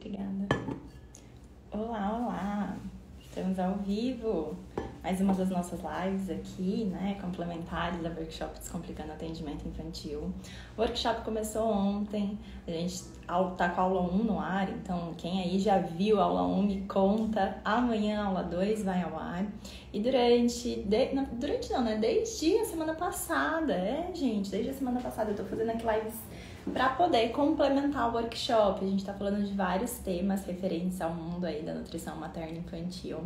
Obrigada. Olá, olá! Estamos ao vivo. Mais uma das nossas lives aqui, né? Complementares da workshop Descomplicando Atendimento Infantil. O workshop começou ontem, a gente tá com a aula 1 no ar, então quem aí já viu a aula 1 me conta. Amanhã a aula 2 vai ao ar. E desde a semana passada, desde a semana passada eu tô fazendo aqui lives para poder complementar o workshop. A gente tá falando de vários temas referentes ao mundo aí da nutrição materna infantil.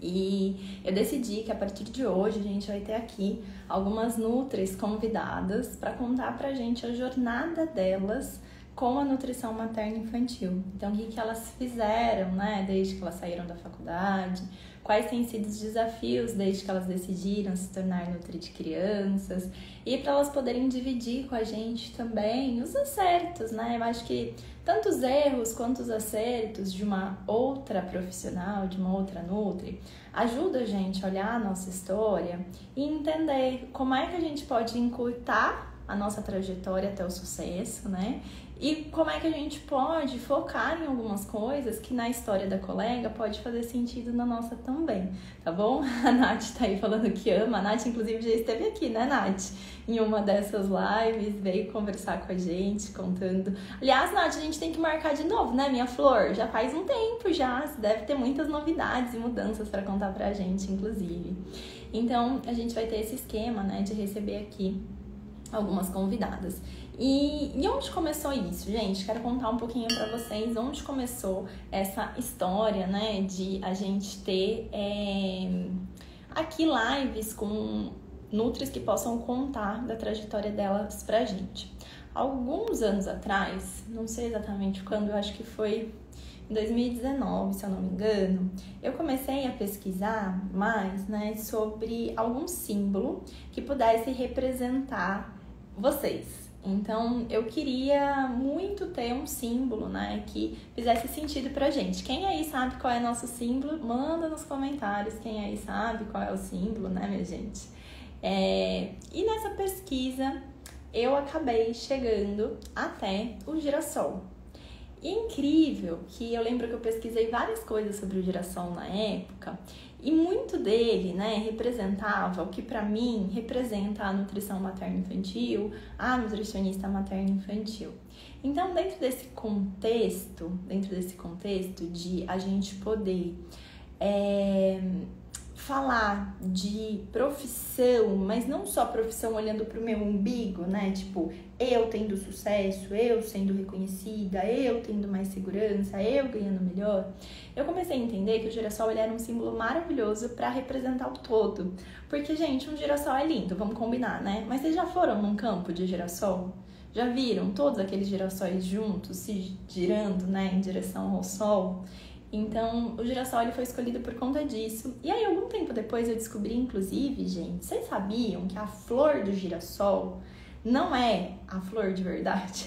E eu decidi que a partir de hoje a gente vai ter aqui algumas nutris convidadas para contar pra gente a jornada delas com a nutrição materna infantil. Então, o que elas fizeram, né, desde que elas saíram da faculdade, quais têm sido os desafios desde que elas decidiram se tornar nutri de crianças, e para elas poderem dividir com a gente também os acertos, né? Eu acho que tanto os erros quanto os acertos de uma outra profissional, de uma outra nutri, ajuda a gente a olhar a nossa história e entender como é que a gente pode encurtar a nossa trajetória até o sucesso, né? E como é que a gente pode focar em algumas coisas que na história da colega pode fazer sentido na nossa também, tá bom? A Nath tá aí falando que ama. A Nath, inclusive, já esteve aqui, né, Nath? Em uma dessas lives, veio conversar com a gente, contando. Aliás, Nath, a gente tem que marcar de novo, né, minha flor? Já faz um tempo já, você deve ter muitas novidades e mudanças para contar pra gente, inclusive. Então, a gente vai ter esse esquema, né, de receber aqui algumas convidadas. E onde começou isso, gente? Quero contar um pouquinho pra vocês onde começou essa história, né, de a gente ter aqui lives com nutris que possam contar da trajetória delas pra gente. Alguns anos atrás, não sei exatamente quando, eu acho que foi em 2019, se eu não me engano, eu comecei a pesquisar mais, né, sobre algum símbolo que pudesse representar vocês. Então, eu queria muito ter um símbolo, né, que fizesse sentido pra gente. Quem aí sabe qual é nosso símbolo? Manda nos comentários quem aí sabe qual é o símbolo, né, minha gente? E nessa pesquisa, eu acabei chegando até o girassol. E é incrível que eu lembro que eu pesquisei várias coisas sobre o girassol na época, e muito dele, né, representava o que pra mim representa a nutrição materno-infantil, a nutricionista materno-infantil. Então, dentro desse contexto de a gente poder falar de profissão, mas não só profissão olhando pro meu umbigo, né? Tipo, eu tendo sucesso, eu sendo reconhecida, eu tendo mais segurança, eu ganhando melhor. Eu comecei a entender que o girassol ele era um símbolo maravilhoso para representar o todo. Porque, gente, um girassol é lindo, vamos combinar, né? Mas vocês já foram num campo de girassol? Já viram todos aqueles girassóis juntos, se girando, né, em direção ao sol? Então, o girassol ele foi escolhido por conta disso. E aí, algum tempo depois, eu descobri, inclusive, gente, vocês sabiam que a flor do girassol não é a flor de verdade?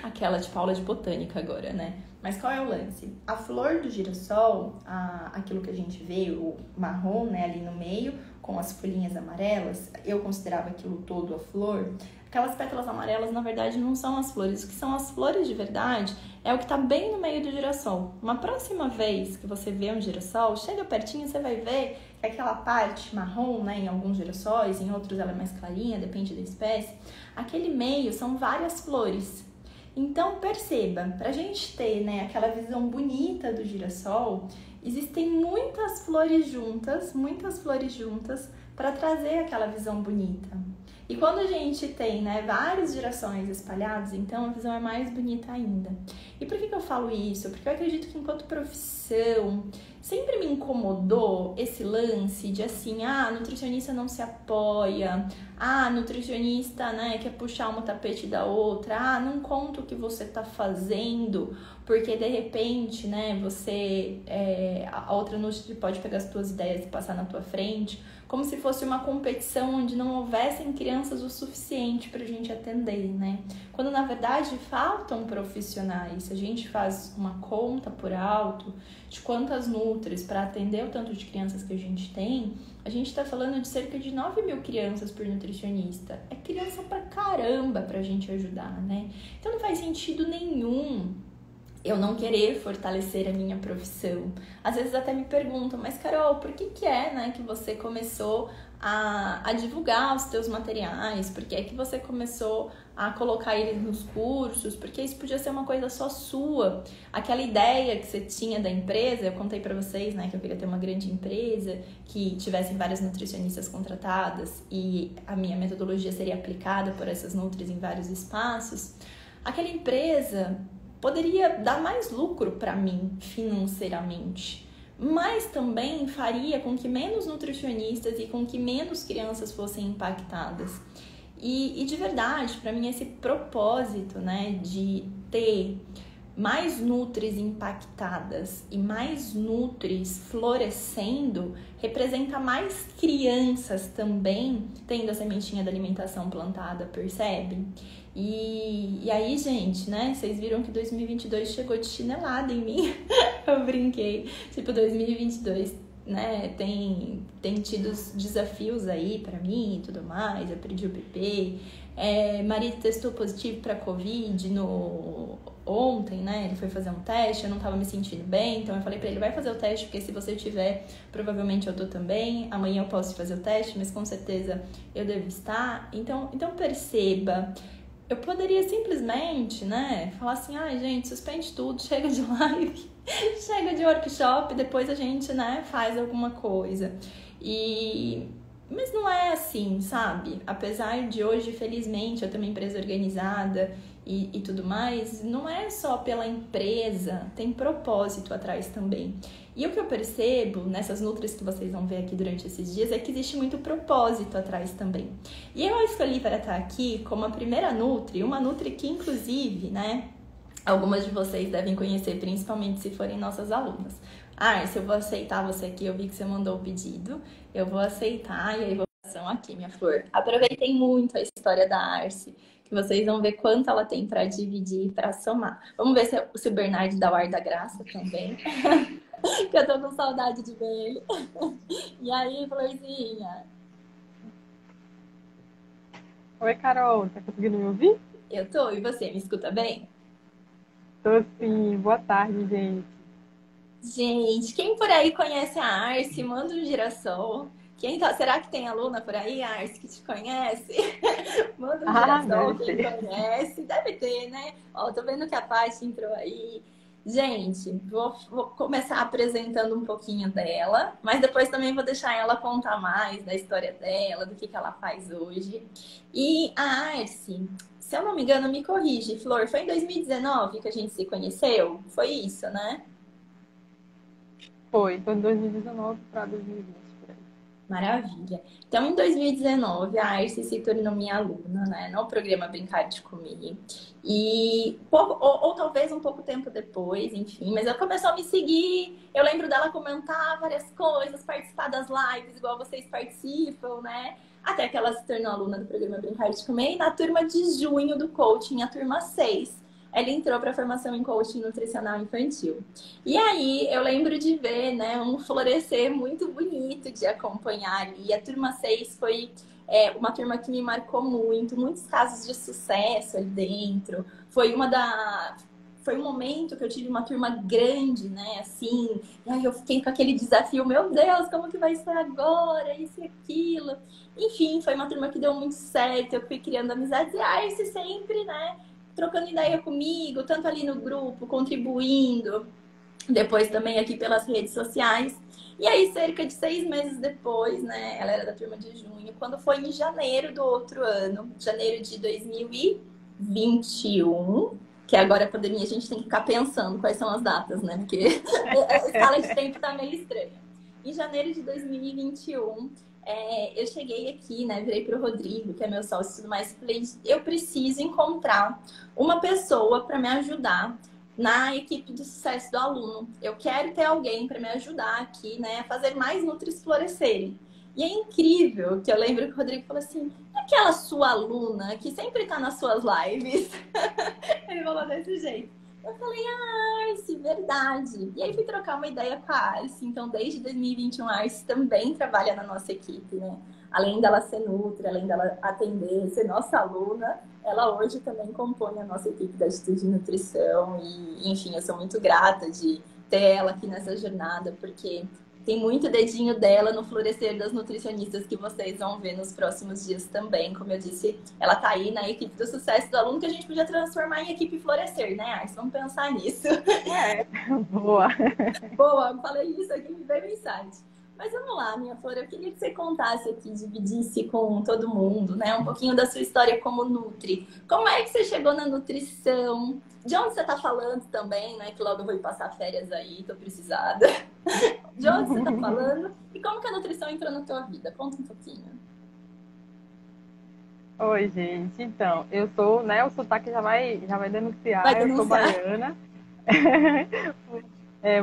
Aquela tipo aula de botânica agora, né? Mas qual é o lance? A flor do girassol, aquilo que a gente vê, o marrom, né, ali no meio, com as folhinhas amarelas, eu considerava aquilo todo a flor. Aquelas pétalas amarelas, na verdade, não são as flores. O que são as flores de verdade é o que está bem no meio do girassol. Uma próxima vez que você vê um girassol, chega pertinho, você vai ver que aquela parte marrom, né, em alguns girassóis, em outros ela é mais clarinha, depende da espécie. Aquele meio são várias flores. Então, perceba, para a gente ter, né, aquela visão bonita do girassol, existem muitas flores juntas para trazer aquela visão bonita. E quando a gente tem, né, vários girassóis espalhados, então a visão é mais bonita ainda. E por que eu falo isso? Porque eu acredito que enquanto profissão, sempre me incomodou esse lance de assim, nutricionista não se apoia, nutricionista, né, quer puxar uma tapete da outra, não conta o que você tá fazendo, porque de repente, né, a outra nutri pode pegar as tuas ideias e passar na tua frente, como se fosse uma competição onde não houvessem crianças o suficiente pra gente atender, né? Quando na verdade faltam profissionais, se a gente faz uma conta por alto de quantas nutris para atender o tanto de crianças que a gente tem, a gente tá falando de cerca de 9.000 crianças por nutricionista. É criança pra caramba pra gente ajudar, né? Então não faz sentido nenhum eu não querer fortalecer a minha profissão. Às vezes até me perguntam, mas Carol, por que que é, né, que você começou a divulgar os teus materiais? Por que é que você começou a colocar eles nos cursos? Porque isso podia ser uma coisa só sua. Aquela ideia que você tinha da empresa, eu contei pra vocês, né, que eu queria ter uma grande empresa, que tivesse várias nutricionistas contratadas e a minha metodologia seria aplicada por essas nutris em vários espaços. Aquela empresa poderia dar mais lucro para mim financeiramente, mas também faria com que menos nutricionistas e com que menos crianças fossem impactadas. E de verdade, para mim esse propósito, né, de ter mais nutris impactadas e mais nutris florescendo, representa mais crianças também tendo a sementinha da alimentação plantada, percebe? E aí, gente, né, vocês viram que 2022 chegou de chinelada em mim, eu brinquei, tipo, 2022, né, tem tido desafios aí pra mim e tudo mais, eu perdi o bebê, marido testou positivo pra Covid ontem, né, ele foi fazer um teste, eu não tava me sentindo bem, então eu falei pra ele, vai fazer o teste, porque se você tiver, provavelmente eu tô também, amanhã eu posso fazer o teste, mas com certeza eu devo estar, então perceba, eu poderia simplesmente, né, falar assim, ai gente, suspende tudo, chega de live, chega de workshop, depois a gente, né, faz alguma coisa. Mas não é assim, sabe? Apesar de hoje, felizmente, eu ter uma empresa organizada e tudo mais, não é só pela empresa, tem propósito atrás também. E o que eu percebo nessas nutris que vocês vão ver aqui durante esses dias é que existe muito propósito atrás também. E eu escolhi para estar aqui como a primeira nutri, uma nutri que inclusive, né, algumas de vocês devem conhecer, principalmente se forem nossas alunas. Se eu vou aceitar você aqui, eu vi que você mandou o pedido, eu vou aceitar e aí vou aqui, minha flor. Aproveitei muito a história da Arce, que vocês vão ver quanto ela tem para dividir, para somar. Vamos ver se o Bernardo dá o ar da graça também, que eu tô com saudade de ver ele. E aí, Florzinha? Oi, Carol, tá conseguindo me ouvir? Eu tô, e você, me escuta bem? Tô sim, boa tarde, gente. Gente, quem por aí conhece a Arce, manda um girassol. Será que tem aluna por aí, Arce, que te conhece? Manda um girassol, Deve quem ter. conhece. Deve ter, né? Ó, tô vendo que a Paty entrou aí. Gente, vou começar apresentando um pouquinho dela, mas depois também vou deixar ela contar mais da história dela, do que ela faz hoje. E a Arce, se eu não me engano, me corrige, Flor, foi em 2019 que a gente se conheceu? Foi isso, né? Foi, então de 2019 para 2020, por aí. Maravilha. Então, em 2019, a Arce se tornou minha aluna, né, no programa Brincar de Comer. E, ou talvez um pouco tempo depois, enfim, mas ela começou a me seguir. Eu lembro dela comentar várias coisas, participar das lives, igual vocês participam, né? Até que ela se tornou aluna do programa Brincar de Comer. E na turma de junho do coaching, a turma 6, ela entrou para a formação em coaching nutricional infantil. E aí eu lembro de ver, né, um florescer muito bonito de acompanhar ali. A turma 6 foi uma turma que me marcou muito, muitos casos de sucesso ali dentro. Foi um momento que eu tive uma turma grande, né, assim, e aí eu fiquei com aquele desafio, meu Deus, como que vai ser agora, isso e aquilo. Enfim, foi uma turma que deu muito certo, eu fui criando amizades e a Arce sempre, né, trocando ideia comigo, tanto ali no grupo, contribuindo, depois também aqui pelas redes sociais. E aí, cerca de 6 meses depois, né, ela era da turma de junho, quando foi em janeiro do outro ano, janeiro de 2021, que agora a pandemia a gente tem que ficar pensando quais são as datas, né, porque a escala de tempo tá meio estranha. Em janeiro de 2021, eu cheguei aqui, né, virei pro Rodrigo, que é meu sócio e tudo mais, e falei, eu preciso encontrar uma pessoa para me ajudar na equipe de sucesso do aluno. Eu quero ter alguém para me ajudar aqui, né, a fazer mais nutris florescerem. E é incrível que eu lembro que o Rodrigo falou assim, aquela sua aluna que sempre tá nas suas lives. Ele falou desse jeito. Eu falei, Arce, verdade. E aí fui trocar uma ideia com a Arce. Então, desde 2021, a Arce também trabalha na nossa equipe, né? além dela ser nutri, além dela atender, ser nossa aluna, ela hoje também compõe a nossa equipe da Instituto de Nutrição e, enfim, eu sou muito grata de ter ela aqui nessa jornada, porque tem muito dedinho dela no florescer das nutricionistas que vocês vão ver nos próximos dias também. Como eu disse, ela tá aí na equipe do sucesso do aluno que a gente podia transformar em equipe florescer, né, Ars? Vamos pensar nisso. É, boa. Boa, falei isso aqui, me veio um insight. Mas vamos lá, minha flor, eu queria que você contasse aqui, dividisse com todo mundo, né? Um pouquinho da sua história como Nutri. Como é que você chegou na nutrição? De onde você está falando também, né? Que logo eu vou ir passar férias aí, tô precisada. De onde você está falando? E como que a nutrição entrou na tua vida? Conta um pouquinho. Oi, gente. Então, eu sou, né? O sotaque já vai Vai denunciar. Eu sou denunciar. baiana.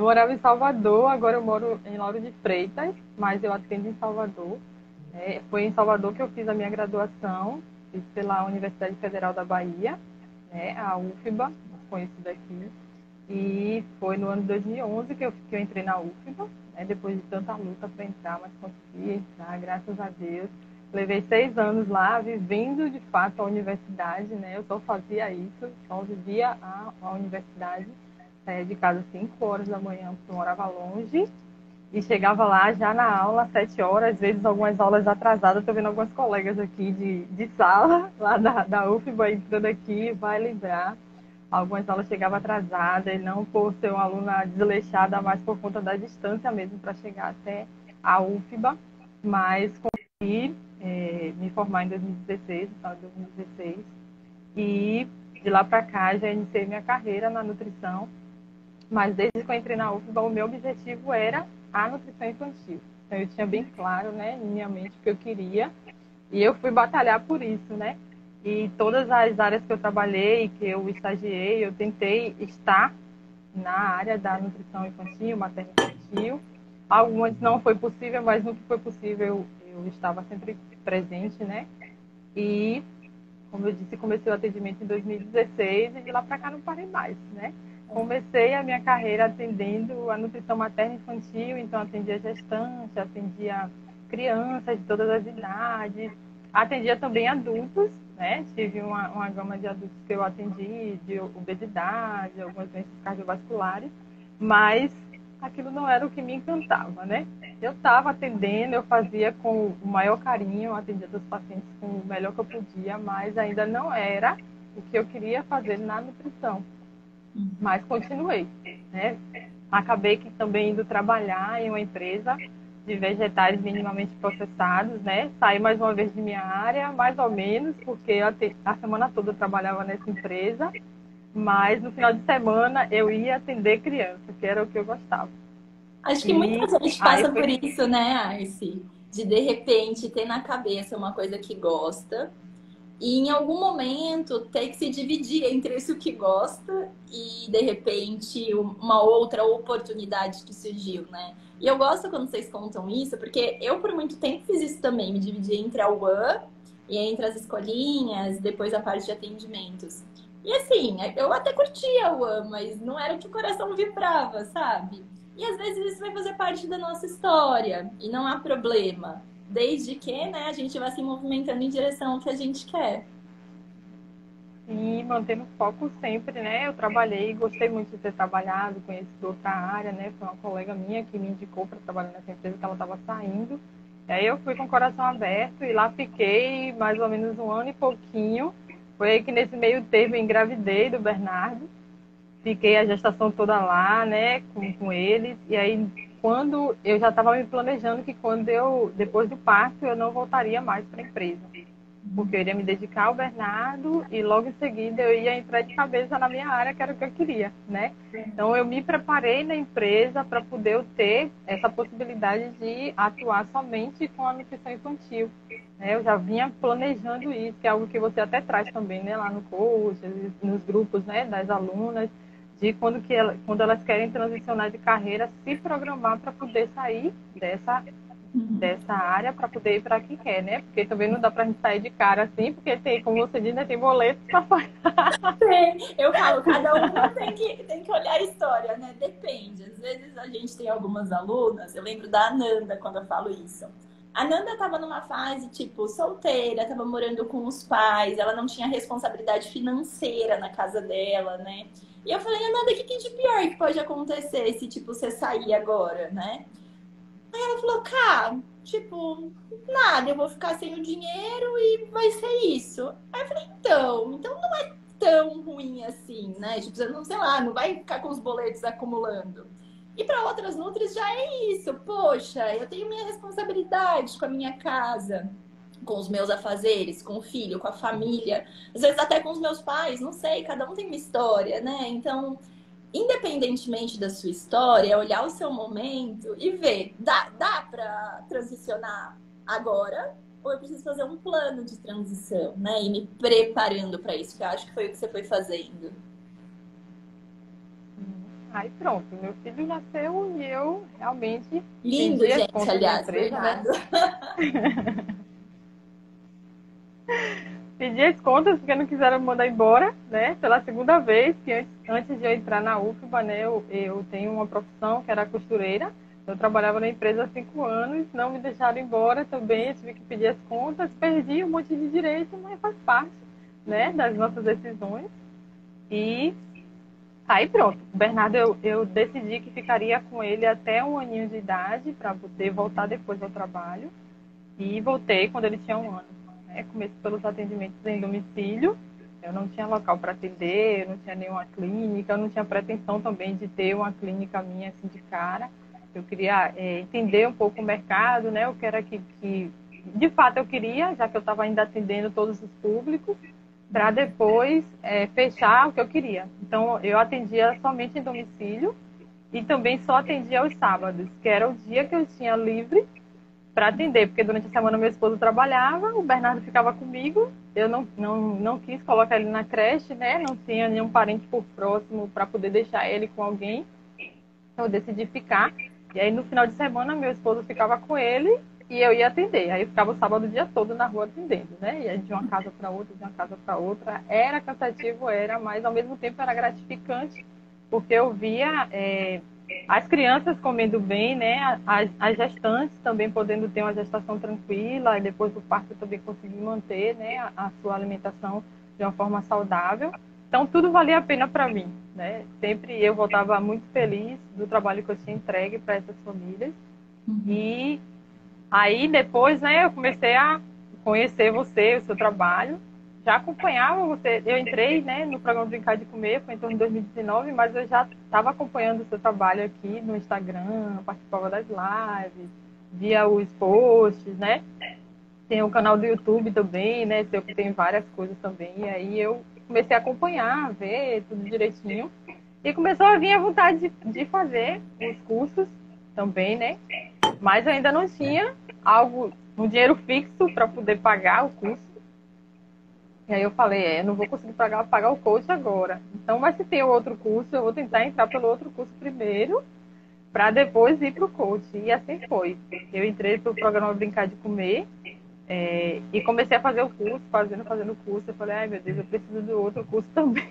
Morava em Salvador, agora eu moro em Lauro de Freitas, mas eu atendo em Salvador. Foi em Salvador que eu fiz a minha graduação, fiz pela Universidade Federal da Bahia, né? A UFBA, conhecida aqui. E foi no ano de 2011 que eu entrei na UFBA, né? Depois de tanta luta para entrar, mas consegui entrar, graças a Deus. Levei 6 anos lá, vivendo de fato a universidade, né? Eu só fazia isso, só vivia a universidade. Saía de casa às 5 horas da manhã, porque eu morava longe, e chegava lá já na aula às 7 horas, às vezes algumas aulas atrasadas. Estou vendo algumas colegas aqui de sala, lá da UFBA, entrando aqui, vai lembrar. Algumas aulas chegavam atrasadas, e não por ser uma aluna desleixada, mas por conta da distância mesmo para chegar até a UFBA. Mas consegui me formar em 2016, no final de 2016, e de lá para cá já iniciei minha carreira na nutrição. Mas desde que eu entrei na UFBA, o meu objetivo era a nutrição infantil. Então eu tinha bem claro, né, em minha mente o que eu queria, e eu fui batalhar por isso, né? E todas as áreas que eu trabalhei, que eu estagiei, eu tentei estar na área da nutrição infantil, materno-infantil. Algumas não foi possível, mas no que foi possível eu estava sempre presente, né? E, como eu disse, comecei o atendimento em 2016 e de lá para cá não parei mais, né? Comecei a minha carreira atendendo a nutrição materno-infantil, então atendia gestante, atendia crianças de todas as idades, atendia também adultos, né? Tive uma gama de adultos que eu atendi, de obesidade, algumas doenças cardiovasculares, mas aquilo não era o que me encantava, né? Eu estava atendendo, eu fazia com o maior carinho, atendia os pacientes com o melhor que eu podia, mas ainda não era o que eu queria fazer na nutrição. Mas continuei, né? Acabei que também indo trabalhar em uma empresa de vegetais minimamente processados, né? Saí mais uma vez de minha área, mais ou menos, porque a semana toda eu trabalhava nessa empresa, mas no final de semana eu ia atender criança, que era o que eu gostava. Acho que muita E gente aí passa por foi. isso, né, Arce? De repente ter na cabeça uma coisa que gosta. E em algum momento ter que se dividir entre isso que gosta e de repente uma outra oportunidade que surgiu, né? E eu gosto quando vocês contam isso, porque eu por muito tempo fiz isso também, me dividi entre a UAN e entre as escolinhas, depois a parte de atendimentos. E assim, eu até curtia a UAN, mas não era o que o coração vibrava, sabe? E às vezes isso vai fazer parte da nossa história e não há problema. Desde que, né, a gente vá se movimentando em direção ao que a gente quer. E mantendo foco sempre, né? Eu trabalhei, gostei muito de ter trabalhado, conheci outra área, né? Foi uma colega minha que me indicou para trabalhar nessa empresa que ela estava saindo. E aí eu fui com o coração aberto e lá fiquei mais ou menos um ano e pouquinho. Foi aí que nesse meio termo eu engravidei do Bernardo. Fiquei a gestação toda lá, né, com eles. E aí, quando eu já estava me planejando que depois do parto, eu não voltaria mais para a empresa, porque eu iria me dedicar ao Bernardo e logo em seguida eu ia entrar de cabeça na minha área, que era o que eu queria, né? Então eu me preparei na empresa para poder eu ter essa possibilidade de atuar somente com a nutrição infantil. Né? Eu já vinha planejando isso, que é algo que você até traz também, né, lá no coach, nos grupos, né, das alunas, de quando elas querem transicionar de carreira, se programar para poder sair dessa área para poder ir para quem quer, né? Porque também não dá para a gente sair de cara assim, porque tem, como você diz, né, tem boletos para pagar. Eu falo, cada um tem que olhar a história, né? Depende. Às vezes a gente tem algumas alunas, eu lembro da Ananda quando eu falo isso. A Nanda tava numa fase, tipo, solteira, tava morando com os pais, ela não tinha responsabilidade financeira na casa dela, né? E eu falei, Nanda, o que de pior que pode acontecer se, tipo, você sair agora, né? Ela falou, cara, tipo, nada, eu vou ficar sem o dinheiro e vai ser isso. Aí eu falei, então não é tão ruim assim, né? Tipo, você não, sei lá, não vai ficar com os boletos acumulando. E para outras nutris já é isso. Poxa, eu tenho minha responsabilidade com a minha casa, com os meus afazeres, com o filho, com a família, às vezes até com os meus pais, não sei, cada um tem uma história, né? Então, independentemente da sua história, olhar o seu momento e ver, dá para transicionar agora? Ou eu preciso fazer um plano de transição, né? E me preparando para isso, que eu acho que foi o que você foi fazendo. Aí pronto, meu filho nasceu e eu realmente Lindo, pedi as gente, contas da aliás, empresa, né? Bernardo. Pedi as contas porque não quiseram me mandar embora, né? Pela segunda vez, que antes de eu entrar na UFBA, né? Eu tenho uma profissão que era costureira. Eu trabalhava na empresa há 5 anos, não me deixaram embora também, eu tive que pedir as contas, perdi um monte de direito, mas faz parte, né, das nossas decisões. E aí pronto, o Bernardo, eu decidi que ficaria com ele até 1 aninho de idade para poder voltar depois ao trabalho. E voltei quando ele tinha 1 ano. Né? Comecei pelos atendimentos em domicílio. Eu não tinha local para atender, eu não tinha nenhuma clínica, eu não tinha pretensão também de ter uma clínica minha assim de cara. Eu queria entender um pouco o mercado, né? O que era que de fato eu queria, já que eu estava ainda atendendo todos os públicos, para depois fechar o que eu queria. Então eu atendia somente em domicílio e também só atendia aos sábados, que era o dia que eu tinha livre para atender, porque durante a semana meu esposo trabalhava, o Bernardo ficava comigo, eu não quis colocar ele na creche, né? Não tinha nenhum parente por próximo para poder deixar ele com alguém, então eu decidi ficar. E aí no final de semana meu esposo ficava com ele e eu ia atender. Aí eu ficava o sábado o dia todo na rua atendendo, né? Ia de uma casa para outra, de uma casa para outra. Era cansativo, era, mas ao mesmo tempo era gratificante, porque eu via as crianças comendo bem, né? As gestantes também podendo ter uma gestação tranquila, e depois do parto também conseguir manter, né, a sua alimentação de uma forma saudável. Então tudo valia a pena para mim, né? Sempre eu voltava muito feliz do trabalho que eu tinha entregue para essas famílias. E aí depois, né, eu comecei a conhecer você, o seu trabalho. Já acompanhava você, eu entrei, né, no programa Brincar de Comer, foi em torno de 2019, mas eu já estava acompanhando o seu trabalho aqui no Instagram, participava das lives, via os posts, né? Tem o canal do YouTube também, né? Seu que tem várias coisas também. E aí eu comecei a acompanhar, ver tudo direitinho. E começou a vir a vontade de fazer os cursos também, né? Mas eu ainda não tinha um dinheiro fixo para poder pagar o curso. E aí eu falei, não vou conseguir pagar o coach agora. Então, mas se tem outro curso, eu vou tentar entrar pelo outro curso primeiro, para depois ir para o coach. E assim foi. Eu entrei para o programa Brincar de Comer, e comecei a fazer o curso, fazendo o curso. Eu falei, ai meu Deus, eu preciso do outro curso também.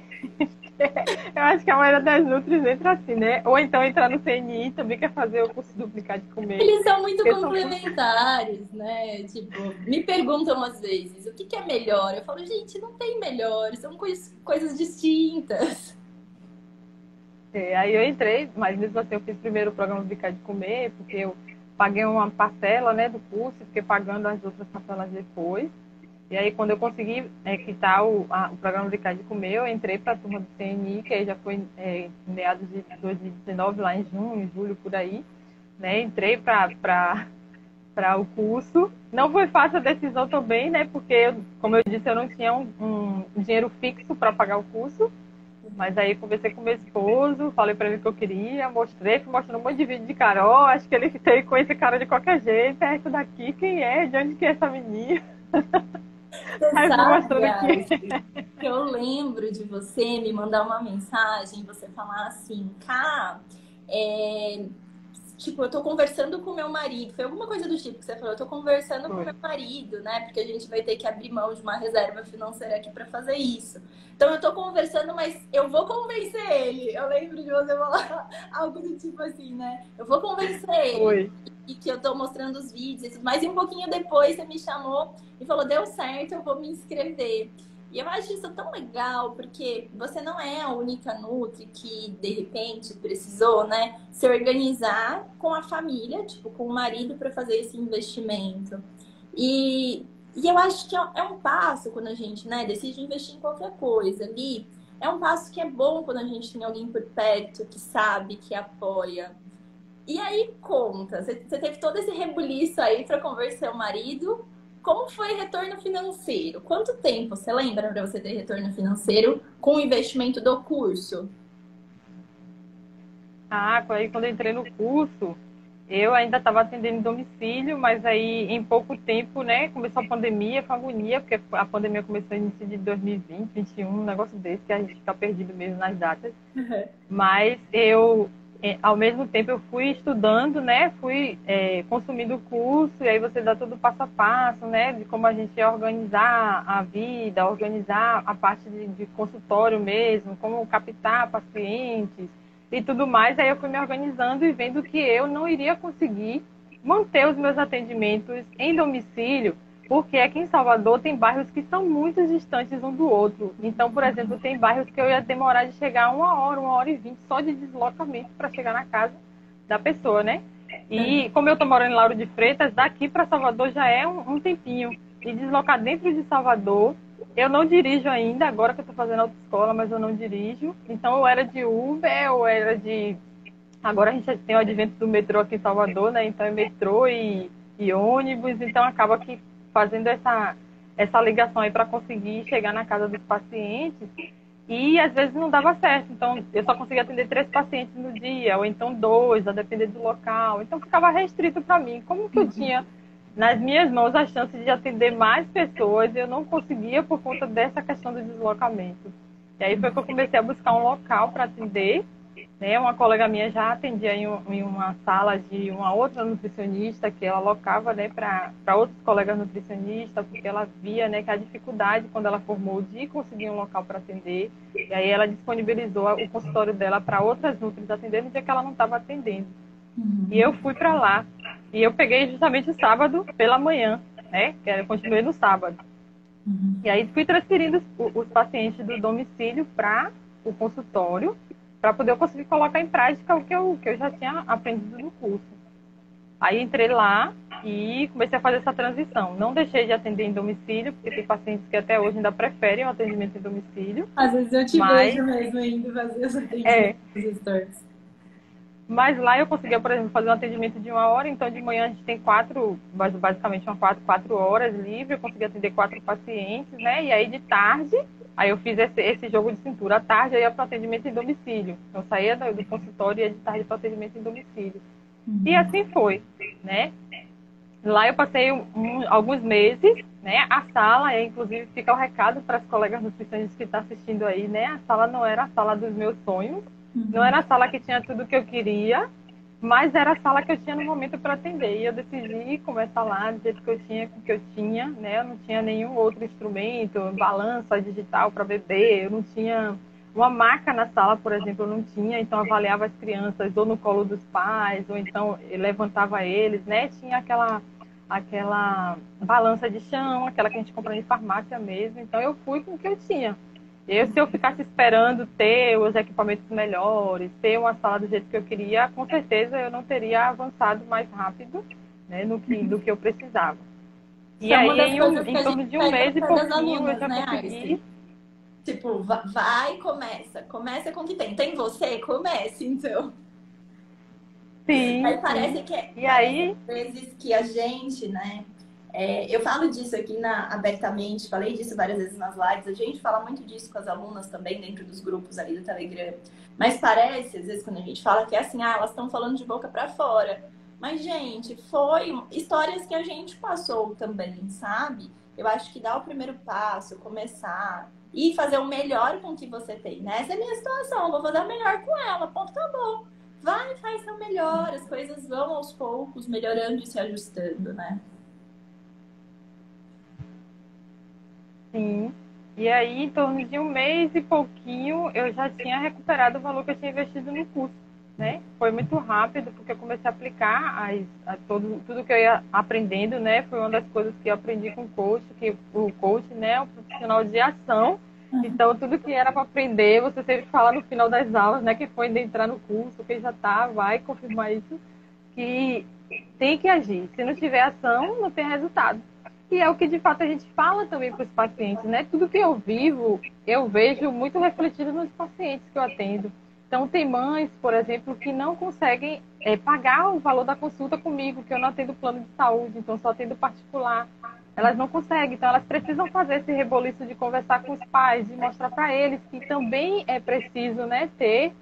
Eu acho que a maioria das nutris entra assim, né? Ou então entrar no CNI também quer fazer o curso do Brincar de Comer. Eles são muito Porque complementares, né? Tipo, me perguntam às vezes, o que é melhor? Eu falo, gente, não tem melhor, são coisas distintas. aí eu entrei, mas mesmo assim eu fiz primeiro o programa Brincar de Comer, porque eu paguei uma parcela, né, do curso e fiquei pagando as outras parcelas depois. E aí, quando eu consegui quitar o programa Brincar de Comer, eu entrei para a turma do CNI, que aí já foi em meados de 2019, lá em junho, julho, por aí. Né? Entrei para o curso. Não foi fácil a decisão também, né? Porque, como eu disse, eu não tinha um dinheiro fixo para pagar o curso. Mas aí conversei com meu esposo, falei para ele que eu queria, fui mostrando um monte de vídeo de Carol, acho que ele tem com esse cara de qualquer jeito, é isso daqui, quem é? De onde que é essa menina? Você Aí fui sabe, mostrando aqui. Ashley, que eu lembro de você me mandar uma mensagem, você falar assim, cá, tipo, eu tô conversando com meu marido. Foi alguma coisa do tipo que você falou, eu tô conversando com Foi. meu marido, né? Porque a gente vai ter que abrir mão de uma reserva financeira aqui pra fazer isso. Então eu tô conversando, mas eu vou convencer ele. Eu lembro de você falar algo do tipo assim, né? Eu vou convencer ele. Foi. e que eu tô mostrando os vídeos e tudo mais. E um pouquinho depois você me chamou e falou, deu certo, eu vou me inscrever. E eu acho isso tão legal, porque você não é a única Nutri que, de repente, precisou, né, se organizar com a família, tipo, com o marido para fazer esse investimento. E, e eu acho que é um passo quando a gente, né, decide investir em qualquer coisa ali. É um passo que é bom quando a gente tem alguém por perto que sabe, que apoia. E aí, conta, você teve todo esse rebuliço aí para convencer o marido. Como foi retorno financeiro? Quanto tempo você lembra para você ter retorno financeiro com o investimento do curso? Ah, aí quando eu entrei no curso, eu ainda estava atendendo em domicílio, mas aí em pouco tempo, né, começou a pandemia, foi uma agonia, porque a pandemia começou no início de 2020, 2021, um negócio desse, que a gente fica perdido mesmo nas datas. Mas eu, ao mesmo tempo, eu fui estudando, né, fui consumindo o curso, e aí você dá tudo passo a passo, né, de como a gente ia organizar a vida, organizar a parte de consultório mesmo, como captar pacientes, e tudo mais. Aí eu fui me organizando e vendo que eu não iria conseguir manter os meus atendimentos em domicílio, porque aqui em Salvador tem bairros que são muito distantes um do outro. Então, por exemplo, tem bairros que eu ia demorar de chegar 1 hora e 20 só de deslocamento para chegar na casa da pessoa, né? E como eu estou morando em Lauro de Freitas, daqui para Salvador já é um tempinho. E deslocar dentro de Salvador, eu não dirijo ainda, agora que eu estou fazendo autoescola, mas eu não dirijo. Então, eu era de Uber, ou era de... Agora a gente já tem o advento do metrô aqui em Salvador, né? Então é metrô e ônibus, então acaba que fazendo essa ligação aí para conseguir chegar na casa dos pacientes. E às vezes não dava certo, então eu só conseguia atender 3 pacientes no dia, ou então 2, a depender do local. Então ficava restrito para mim. Como que eu tinha nas minhas mãos a chance de atender mais pessoas, eu não conseguia por conta dessa questão do deslocamento. E aí foi que eu comecei a buscar um local para atender, né? Uma colega minha já atendia em uma sala de uma outra nutricionista que ela alocava, né, para outros colegas nutricionistas, porque ela via, né, que a dificuldade quando ela formou de conseguir um local para atender. E aí ela disponibilizou o consultório dela para outras nutris atender no dia que ela não estava atendendo. E eu fui para lá. E eu peguei justamente o sábado pela manhã, né? Que eu continuei no sábado. E aí fui transferindo os pacientes do domicílio para o consultório, para poder eu conseguir colocar em prática o que eu já tinha aprendido no curso. Aí entrei lá e comecei a fazer essa transição. Não deixei de atender em domicílio, porque tem pacientes que até hoje ainda preferem o atendimento em domicílio. Às vezes eu te vejo mesmo indo fazer os atendimentos dos stores. Mas lá eu conseguia, por exemplo, fazer um atendimento de 1 hora, então de manhã a gente tem basicamente 4 horas livre, eu consegui atender 4 pacientes, né? E aí de tarde, aí eu fiz esse jogo de cintura. À tarde eu ia para o atendimento em domicílio. Eu saía do consultório e ia de tarde para o atendimento em domicílio. E assim foi, né? Lá eu passei alguns meses, né? A sala, inclusive fica o recado para as colegas nutricionistas que estão assistindo aí, né? A sala não era a sala dos meus sonhos, não era a sala que tinha tudo que eu queria, mas era a sala que eu tinha no momento para atender. E eu decidi começar lá do jeito que eu tinha, com o que eu tinha, né? Eu não tinha nenhum outro instrumento, balança digital para beber, eu não tinha uma maca na sala, por exemplo, eu não tinha, então avaliava as crianças ou no colo dos pais, ou então levantava eles, né? Tinha aquela balança de chão, aquela que a gente compra em farmácia mesmo. Então eu fui com o que eu tinha. Se eu ficasse esperando ter os equipamentos melhores, ter uma sala do jeito que eu queria, com certeza eu não teria avançado mais rápido, né, do que eu precisava. E aí, em torno de um mês e pouquinho, alunas, eu já né, consegui... Tipo, vai e começa. Começa com o que tem. Tem você? Comece, então. Sim, aí parece que e aí... às vezes que a gente, né? Eu falo disso aqui abertamente, falei disso várias vezes nas lives, a gente fala muito disso com as alunas também dentro dos grupos ali do Telegram. Mas parece, às vezes, quando a gente fala que é assim, elas estão falando de boca para fora. Mas, gente, foi histórias que a gente passou também, sabe? Eu acho que dar o primeiro passo, começar e fazer o melhor com o que você tem, né? Essa é a minha situação, eu vou fazer o melhor com ela, ponto, acabou. Vai, faz seu melhor, as coisas vão aos poucos melhorando e se ajustando, né? Sim. E aí, em torno de um mês e pouquinho, eu já tinha recuperado o valor que eu tinha investido no curso, né? foi muito rápido, porque eu comecei a aplicar tudo que eu ia aprendendo, né? Foi uma das coisas que eu aprendi com o coach, que o coach, né, é um profissional de ação. Então, tudo que era para aprender, você sempre fala no final das aulas, né? Quem for ainda entrar no curso, quem já está, vai confirmar isso, que tem que agir. Se não tiver ação, não tem resultado. E é o que, de fato, a gente fala também para os pacientes, né? Tudo que eu vivo, eu vejo muito refletido nos pacientes que eu atendo. Então, tem mães, por exemplo, que não conseguem pagar o valor da consulta comigo, que eu não atendo plano de saúde, então só atendo particular. Elas não conseguem, então elas precisam fazer esse reboliço de conversar com os pais, de mostrar para eles que também é preciso, né, ter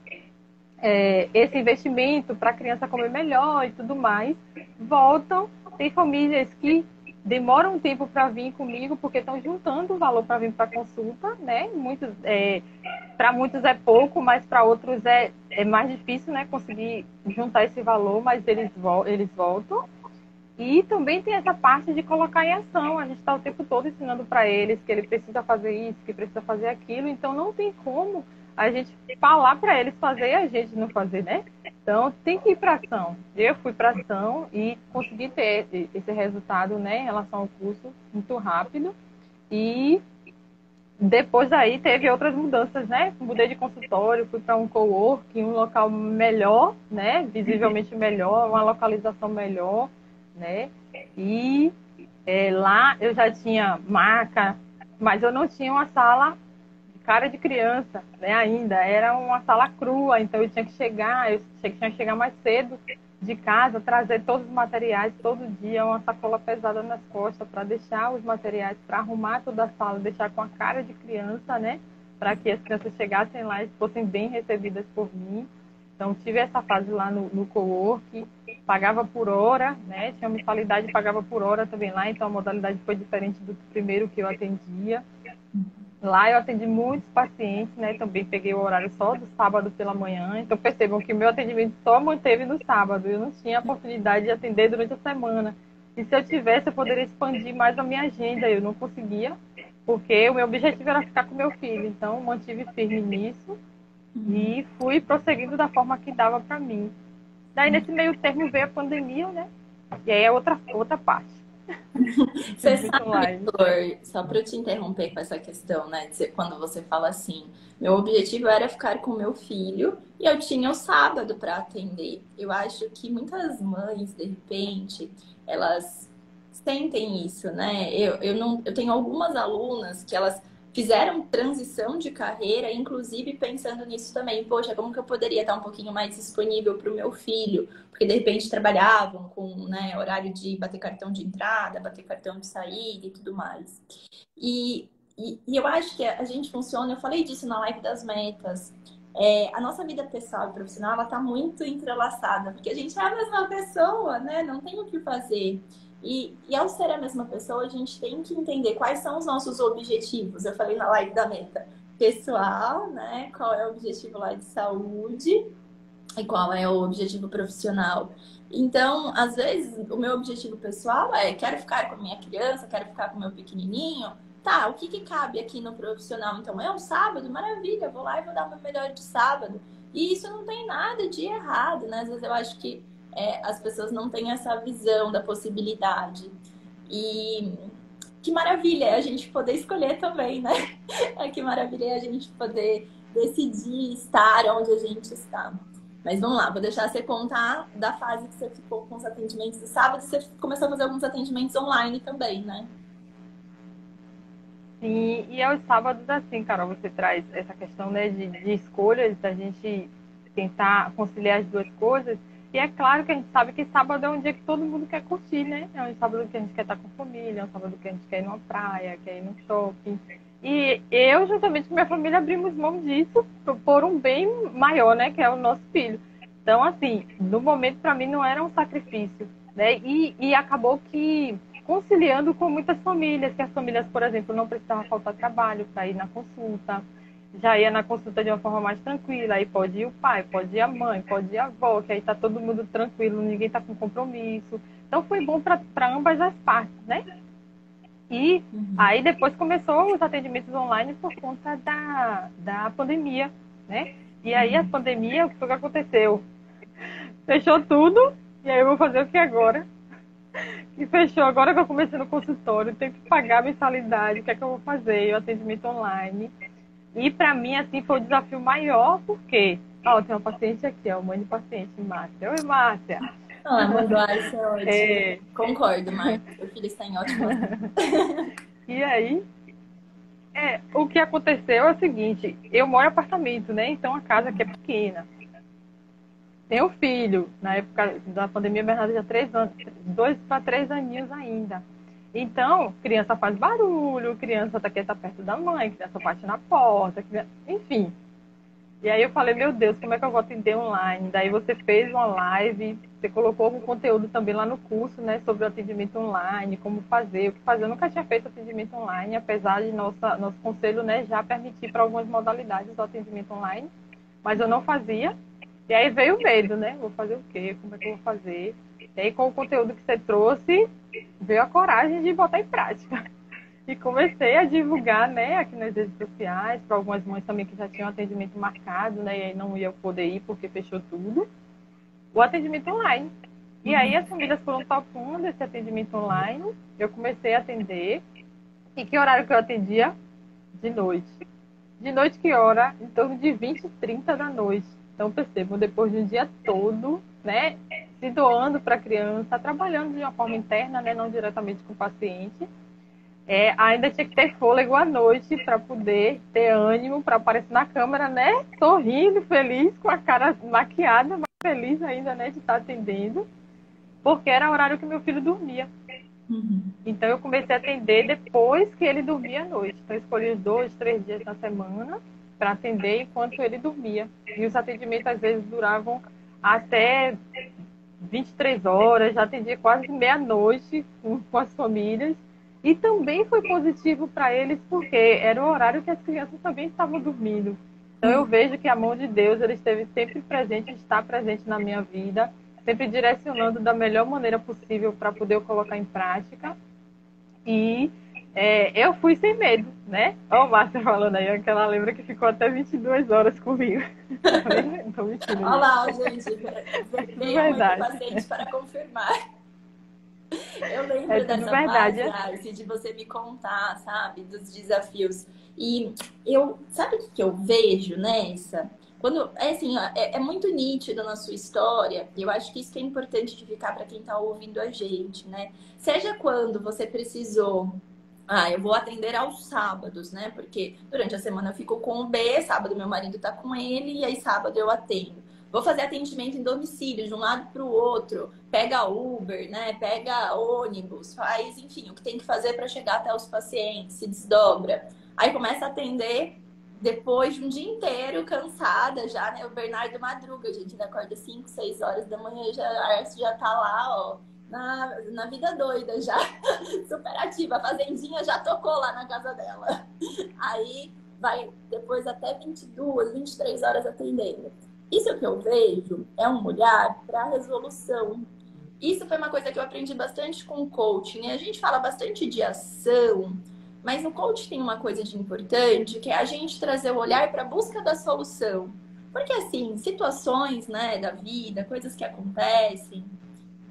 esse investimento para a criança comer melhor e tudo mais. Voltam, tem famílias que demoram um tempo para vir comigo, porque estão juntando o valor para vir para a consulta, né? Para muitos é pouco, mas para outros é mais difícil, né? Conseguir juntar esse valor, mas eles voltam. E também tem essa parte de colocar em ação. A gente está o tempo todo ensinando para eles que ele precisa fazer isso, que precisa fazer aquilo. Então, não tem como a gente falar para eles fazer e a gente não fazer, né? Então, tem que ir para ação. Eu fui para ação e consegui ter esse resultado, né, em relação ao curso muito rápido. E depois aí teve outras mudanças, né? Mudei de consultório, fui para um coworking, um local melhor, né? Visivelmente melhor, uma localização melhor, né? E lá eu já tinha maca, mas eu não tinha uma sala de cara de criança, né? Ainda era uma sala crua, então eu tinha que chegar, tinha que chegar mais cedo de casa, trazer todos os materiais todo dia, uma sacola pesada nas costas para deixar os materiais, para arrumar toda a sala, deixar com a cara de criança, né? Para que as crianças chegassem lá e fossem bem recebidas por mim. Então, tive essa fase lá no cowork, pagava por hora, né? Tinha mensalidade, pagava por hora também lá, então a modalidade foi diferente do primeiro que eu atendia. Lá eu atendi muitos pacientes, né? Também peguei o horário só do sábado pela manhã. Então percebam que o meu atendimento só manteve no sábado. Eu não tinha a oportunidade de atender durante a semana. E se eu tivesse, eu poderia expandir mais a minha agenda. Eu não conseguia, porque o meu objetivo era ficar com meu filho. Então mantive firme nisso e fui prosseguindo da forma que dava para mim. Daí nesse meio termo veio a pandemia, né? E aí é outra parte. Você sabe, Flor, só para eu te interromper com essa questão, né? Quando você fala assim, meu objetivo era ficar com meu filho e eu tinha o sábado para atender. Eu acho que muitas mães, de repente, elas sentem isso, né? Eu tenho algumas alunas que elas fizeram transição de carreira, inclusive pensando nisso também. Poxa, como que eu poderia estar um pouquinho mais disponível para o meu filho? Porque de repente trabalhavam com, né, horário de bater cartão de entrada, bater cartão de saída e tudo mais. E eu acho que a gente funciona, eu falei disso na live das metas. A nossa vida pessoal e profissional, ela tá muito entrelaçada, porque a gente é a mesma pessoa, né? Não tem o que fazer. E ao ser a mesma pessoa, a gente tem que entender quais são os nossos objetivos. Eu falei na live da meta pessoal, né? Qual é o objetivo lá de saúde e qual é o objetivo profissional. Então, às vezes, o meu objetivo pessoal quero ficar com a minha criança, quero ficar com o meu pequenininho. Tá, o que cabe aqui no profissional? Então, é um sábado? Maravilha, vou lá e vou dar o meu melhor de sábado. E isso não tem nada de errado, né? Às vezes eu acho que as pessoas não têm essa visão da possibilidade. E que maravilha é a gente poder escolher também, né? Que maravilha é a gente poder decidir estar onde a gente está. Mas vamos lá, vou deixar você contar da fase que você ficou com os atendimentos de sábado. Você começou a fazer alguns atendimentos online também, né? Sim, e aos sábados, assim, Carol, você traz essa questão, né, de escolhas, da gente tentar conciliar as duas coisas. E é claro que a gente sabe que sábado é um dia que todo mundo quer curtir, né? É um sábado que a gente quer estar com a família, é um sábado que a gente quer ir numa praia, quer ir num shopping. E eu, juntamente com minha família, abrimos mão disso por um bem maior, né? Que é o nosso filho. Então, assim, no momento, para mim, não era um sacrifício, né? E acabou que conciliando com muitas famílias, que as famílias, por exemplo, não precisavam faltar trabalho para ir na consulta, já ia na consulta de uma forma mais tranquila, aí pode ir o pai, pode ir a mãe, pode ir a avó, que aí está todo mundo tranquilo, ninguém está com compromisso. Então foi bom para ambas as partes, né? E aí depois começou os atendimentos online por conta da pandemia, né? E aí a pandemia, o que foi que aconteceu? Fechou tudo. E aí eu vou fazer o que agora? E fechou. Agora que eu comecei no consultório, tenho que pagar a mensalidade. O que é que eu vou fazer? O atendimento online. E para mim, assim, foi o desafio maior, porque... Ó, tem uma paciente aqui, ó, mãe de paciente, Márcia. Oi, Márcia. Ah, amor do Alice é ótimo. É, Concordo, Marta. O filho está em ótimas mãos. e aí, o que aconteceu é o seguinte, eu moro em apartamento, né? Então a casa aqui é pequena. Tenho filho. Na época da pandemia, Bernardo já 3 anos, 2 para 3 aninhos ainda. Então, criança faz barulho, criança quer estar perto da mãe, criança bate na porta, enfim. E aí eu falei, meu Deus, como é que eu vou atender online? Daí você fez uma live, você colocou algum conteúdo também lá no curso, né, sobre o atendimento online, como fazer, o que fazer. Eu nunca tinha feito atendimento online, apesar de nosso conselho, né, já permitir para algumas modalidades o atendimento online, mas eu não fazia. E aí veio o medo, né? Vou fazer o quê? Como é que eu vou fazer? E aí, com o conteúdo que você trouxe, veio a coragem de botar em prática. E comecei a divulgar, né, aqui nas redes sociais, para algumas mães também que já tinham atendimento marcado, né, e aí não ia poder ir porque fechou tudo, o atendimento online. E aí as famílias foram topando esse atendimento online, eu comecei a atender. E que horário que eu atendia? De noite. De noite que hora? Em torno de 20 e 30 da noite. Então percebam, depois de um dia todo, né, se doando para a criança, trabalhando de uma forma interna, né, não diretamente com o paciente, ainda tinha que ter fôlego à noite para poder ter ânimo para aparecer na câmera, né? Sorrindo, feliz, com a cara maquiada, mas feliz ainda, né? De estar atendendo, porque era o horário que meu filho dormia. Então eu comecei a atender depois que ele dormia à noite. Então eu escolhi os 2, 3 dias na semana para atender enquanto ele dormia. E os atendimentos às vezes duravam até 23 horas, já atendia quase meia-noite com as famílias. E também foi positivo para eles, porque era o horário que as crianças também estavam dormindo. Então eu vejo que a mão de Deus ele esteve sempre presente, está presente na minha vida, sempre direcionando da melhor maneira possível para poder eu colocar em prática. E eu fui sem medo, né? Olha o Márcia falando aí, que ela lembra que ficou até 22 horas comigo. Não tô mentindo, Olha lá, gente. Veio a mãe do verdade. paciente para confirmar. Eu lembro É tudo dessa verdade. fase, Arce, de você me contar, sabe, dos desafios. E eu, sabe o que eu vejo nessa? Quando, assim, ó, é muito nítido na sua história, e eu acho que isso que é importante de ficar para quem está ouvindo a gente, né? Seja quando você precisou, eu vou atender aos sábados, né? Porque durante a semana eu fico com o B, sábado meu marido tá com ele, e aí sábado eu atendo. Vou fazer atendimento em domicílio, de um lado para o outro, pega Uber, né? Pega ônibus, faz, enfim, o que tem que fazer para chegar até os pacientes, se desdobra. Aí começa a atender depois de um dia inteiro, cansada já, né? O Bernardo madruga, a gente ainda acorda 5, 6 horas da manhã, a Arce já tá lá, ó, na vida doida já, super ativa. A fazendinha já tocou lá na casa dela. Aí vai depois até 22, 23 horas atendendo. Isso que eu vejo é um olhar para a resolução. Isso foi uma coisa que eu aprendi bastante com o coaching. A gente fala bastante de ação, mas no coaching tem uma coisa de importante, que é a gente trazer o olhar para a busca da solução. Porque, assim, situações, né, da vida, coisas que acontecem,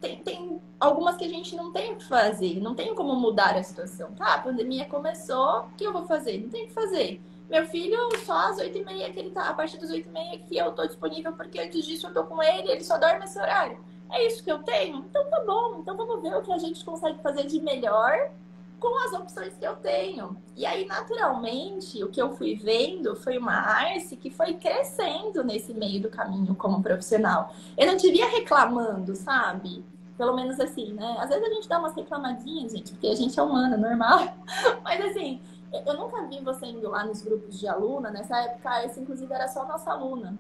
tem algumas que a gente não tem o que fazer, não tem como mudar a situação. Tá, a pandemia começou, o que eu vou fazer? Não tem o que fazer. Meu filho, só às 8h30 que ele tá, a partir das 8h30 que eu tô disponível, porque antes disso eu tô com ele, ele só dorme esse horário. É isso que eu tenho? Então tá bom, então vamos ver o que a gente consegue fazer de melhor com as opções que eu tenho. E aí, naturalmente, o que eu fui vendo foi uma Arce que foi crescendo nesse meio do caminho como profissional. Eu não te via reclamando, sabe? Pelo menos assim, né? Às vezes a gente dá umas reclamadinhas, gente, porque a gente é humana, normal. Mas assim, eu nunca vi você indo lá nos grupos de aluna. Nessa época, a Arce, inclusive, era só nossa aluna.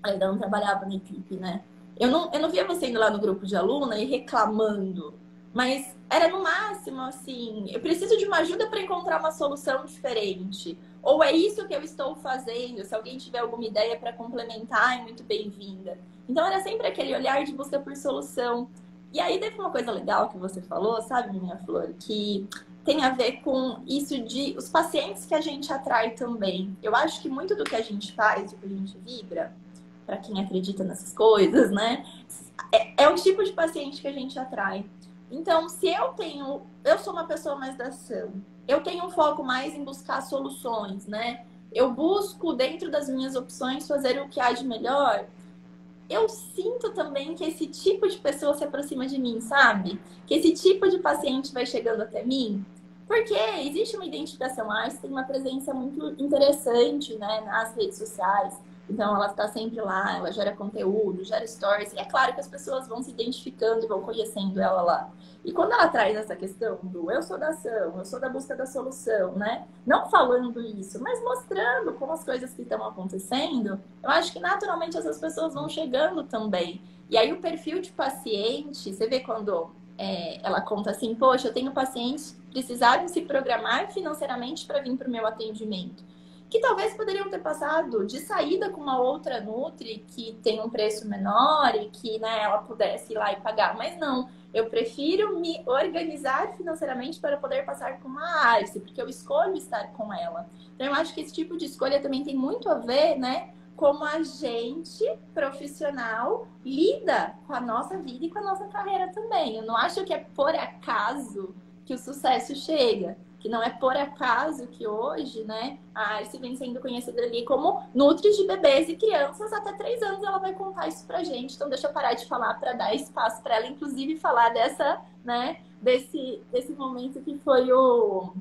Ela ainda não trabalhava na equipe, né? Eu não via você indo lá no grupo de aluna e reclamando. Mas era no máximo assim, eu preciso de uma ajuda para encontrar uma solução diferente. Ou é isso que eu estou fazendo? Se alguém tiver alguma ideia para complementar, é muito bem-vinda. Então era sempre aquele olhar de busca por solução. E aí teve uma coisa legal que você falou, sabe, minha flor, que tem a ver com isso de os pacientes que a gente atrai também. Eu acho que muito do que a gente faz, do que a gente vibra, para quem acredita nessas coisas, né? é o tipo de paciente que a gente atrai. Então, se eu sou uma pessoa mais da ação, eu tenho um foco mais em buscar soluções, né? Eu busco, dentro das minhas opções, fazer o que há de melhor. Eu sinto também que esse tipo de pessoa se aproxima de mim, sabe? Que esse tipo de paciente vai chegando até mim. Porque existe uma identificação, a Arce tem uma presença muito interessante, né, nas redes sociais. Então, ela está sempre lá, ela gera conteúdo, gera stories. E é claro que as pessoas vão se identificando e vão conhecendo ela lá. E quando ela traz essa questão do eu sou da ação, eu sou da busca da solução, né? Não falando isso, mas mostrando como as coisas que estão acontecendo, eu acho que naturalmente essas pessoas vão chegando também. E aí o perfil de paciente, você vê quando ela conta assim, poxa, eu tenho pacientes que precisaram se programar financeiramente para vir para o meu atendimento. Que talvez poderiam ter passado de saída com uma outra Nutri que tem um preço menor e que, né, ela pudesse ir lá e pagar. Mas não, eu prefiro me organizar financeiramente para poder passar com uma Arce, porque eu escolho estar com ela. Então, eu acho que esse tipo de escolha também tem muito a ver, né, como a gente, profissional, lida com a nossa vida e com a nossa carreira também. Eu não acho que é por acaso que o sucesso chega. Que não é por acaso que hoje, né, a Arce vem sendo conhecida ali como Nutri de bebês e crianças até 3 anos. Ela vai contar isso pra gente. Então, deixa eu parar de falar para dar espaço para ela, inclusive, falar dessa, né, desse momento que foi eu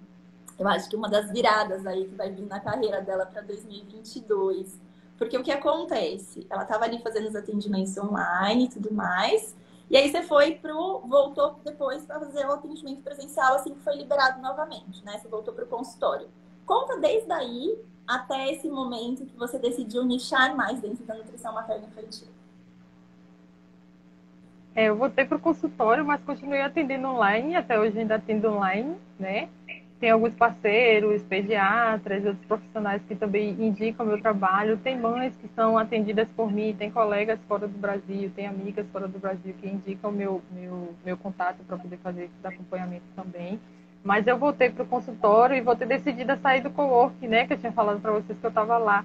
acho que uma das viradas aí que vai vir na carreira dela para 2022. Porque o que acontece? Ela estava ali fazendo os atendimentos online e tudo mais. E aí você voltou depois para fazer o atendimento presencial assim que foi liberado novamente, né? Você voltou para o consultório. Conta desde aí até esse momento que você decidiu nichar mais dentro da nutrição materno-infantil. Eu voltei para o consultório, mas continuei atendendo online, até hoje ainda atendo online, né? Tem alguns parceiros, pediatras, outros profissionais que também indicam o meu trabalho. Tem mães que são atendidas por mim, tem colegas fora do Brasil, tem amigas fora do Brasil que indicam meu contato para poder fazer esse acompanhamento também. Mas eu voltei para o consultório e voltei decidida a sair do cowork, né? Que eu tinha falado para vocês que eu estava lá.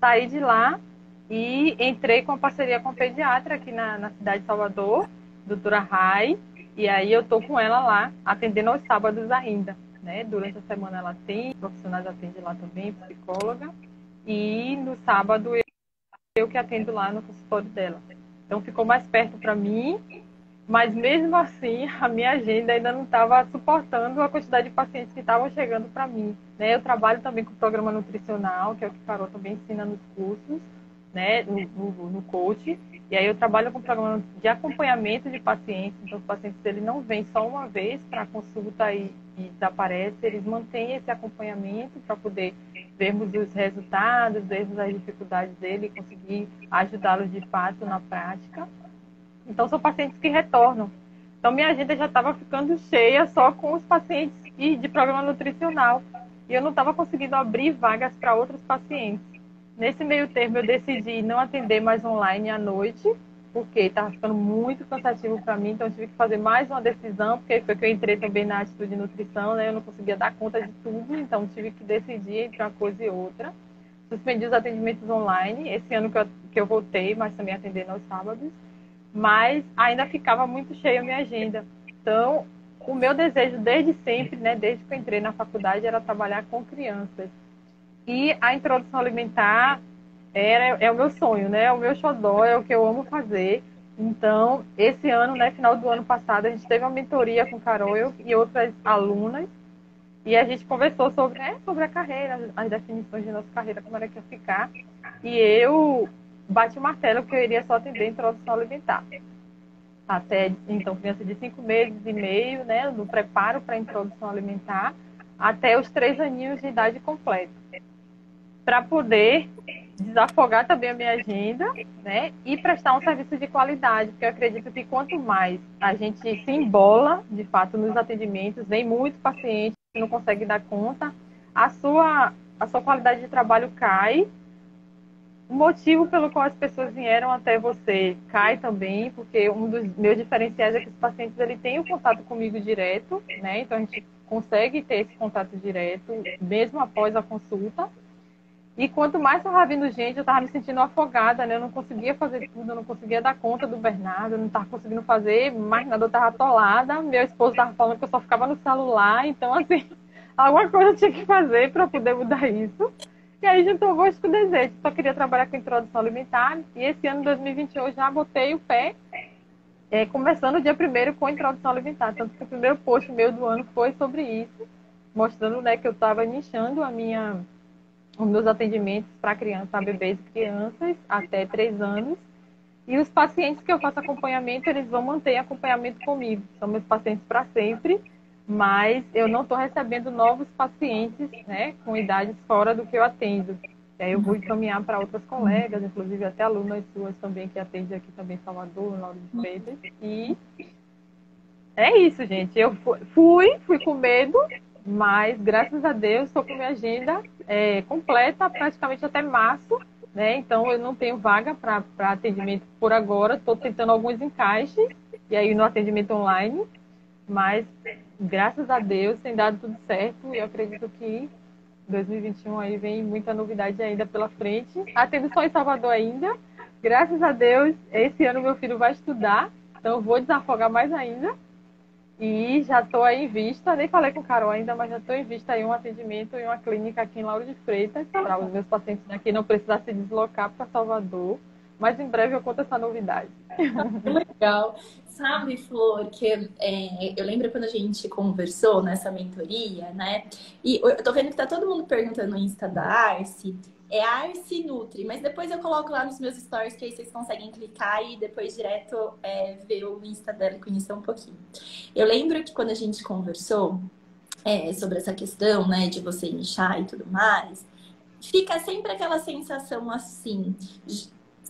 Saí de lá e entrei com a parceria com a pediatra aqui na cidade de Salvador, doutora Rai, e aí eu tô com ela lá, atendendo aos sábados ainda, né? Durante a semana ela tem, profissionais atendem lá também, psicóloga, e no sábado eu que atendo lá no consultório dela. Então ficou mais perto para mim, mas mesmo assim a minha agenda ainda não estava suportando a quantidade de pacientes que estavam chegando para mim, né? Eu trabalho também com o programa nutricional, que é o que a Carol também ensina nos cursos, né, no coach. E aí eu trabalho com programa de acompanhamento de pacientes. Então, os pacientes eles não vêm só uma vez para a consulta e desaparece. Eles mantêm esse acompanhamento para poder vermos os resultados, vermos as dificuldades dele e conseguir ajudá-los de fato na prática. Então, são pacientes que retornam. Então, minha agenda já estava ficando cheia só com os pacientes de programa nutricional. E eu não estava conseguindo abrir vagas para outros pacientes. Nesse meio termo, eu decidi não atender mais online à noite, porque estava ficando muito cansativo para mim, então eu tive que fazer mais uma decisão, porque foi que eu entrei também na atitude de nutrição, né? Eu não conseguia dar conta de tudo, então tive que decidir entre uma coisa e outra. Suspendi os atendimentos online, esse ano que eu voltei, mas também atendendo aos sábados, mas ainda ficava muito cheia a minha agenda. Então, o meu desejo desde sempre, né, desde que eu entrei na faculdade, era trabalhar com crianças. E a introdução alimentar é o meu sonho, né? É o meu xodó, é o que eu amo fazer. Então, esse ano, né, final do ano passado, a gente teve uma mentoria com Carol e outras alunas, e a gente conversou sobre a carreira, as definições de nossa carreira, como era que ia ficar. E eu bati o martelo que eu iria só atender a introdução alimentar. Até, então, criança de 5 meses e meio, né, no preparo para a introdução alimentar, até os 3 aninhos de idade completa, para poder desafogar também a minha agenda, né, e prestar um serviço de qualidade, porque eu acredito que quanto mais a gente se embola, de fato, nos atendimentos, vem muito paciente que não consegue dar conta, a sua qualidade de trabalho cai, o motivo pelo qual as pessoas vieram até você cai também, porque um dos meus diferenciais é que os pacientes ele têm o contato comigo direto, né, então a gente consegue ter esse contato direto, mesmo após a consulta. E quanto mais estava vindo gente, eu estava me sentindo afogada, né? Eu não conseguia fazer tudo, eu não conseguia dar conta do Bernardo, eu não estava conseguindo fazer mais nada, eu estava atolada. Meu esposo estava falando que eu só ficava no celular, então, assim, alguma coisa eu tinha que fazer para poder mudar isso. E aí juntou o gosto com o desejo. Só queria trabalhar com introdução alimentar, e esse ano, 2021, eu já botei o pé, começando o dia 1º com introdução alimentar. Tanto que o primeiro post meu do ano foi sobre isso, mostrando, né, que eu estava nichando os meus atendimentos para crianças, para bebês e crianças até 3 anos. E os pacientes que eu faço acompanhamento, eles vão manter acompanhamento comigo. São meus pacientes para sempre, mas eu não estou recebendo novos pacientes, né, com idades fora do que eu atendo. E aí eu vou encaminhar para outras colegas, inclusive até alunas suas também, que atendem aqui também em Salvador, no Lauro de Freitas. E é isso, gente. Eu fui com medo, mas graças a Deus estou com minha agenda completa, praticamente até março, né? Então eu não tenho vaga para atendimento por agora. Estou tentando alguns encaixes, e aí no atendimento online, mas graças a Deus tem dado tudo certo, e eu acredito que 2021 aí vem muita novidade ainda pela frente. Atendo só em Salvador ainda. Graças a Deus, esse ano meu filho vai estudar, então eu vou desafogar mais ainda. E já estou aí em vista, nem falei com o Carol ainda, mas já estou em vista aí um atendimento em uma clínica aqui em Lauro de Freitas, para os meus pacientes daqui não precisar se deslocar para Salvador. Mas em breve eu conto essa novidade. Legal. Sabe, Flor, que eu lembro quando a gente conversou nessa mentoria, né? E eu tô vendo que tá todo mundo perguntando no Insta da Arce. É Arce Nutri, mas depois eu coloco lá nos meus stories, que aí vocês conseguem clicar e depois direto ver o Insta dela e conhecer um pouquinho. Eu lembro que quando a gente conversou sobre essa questão, né, de você inchar e tudo mais, fica sempre aquela sensação assim: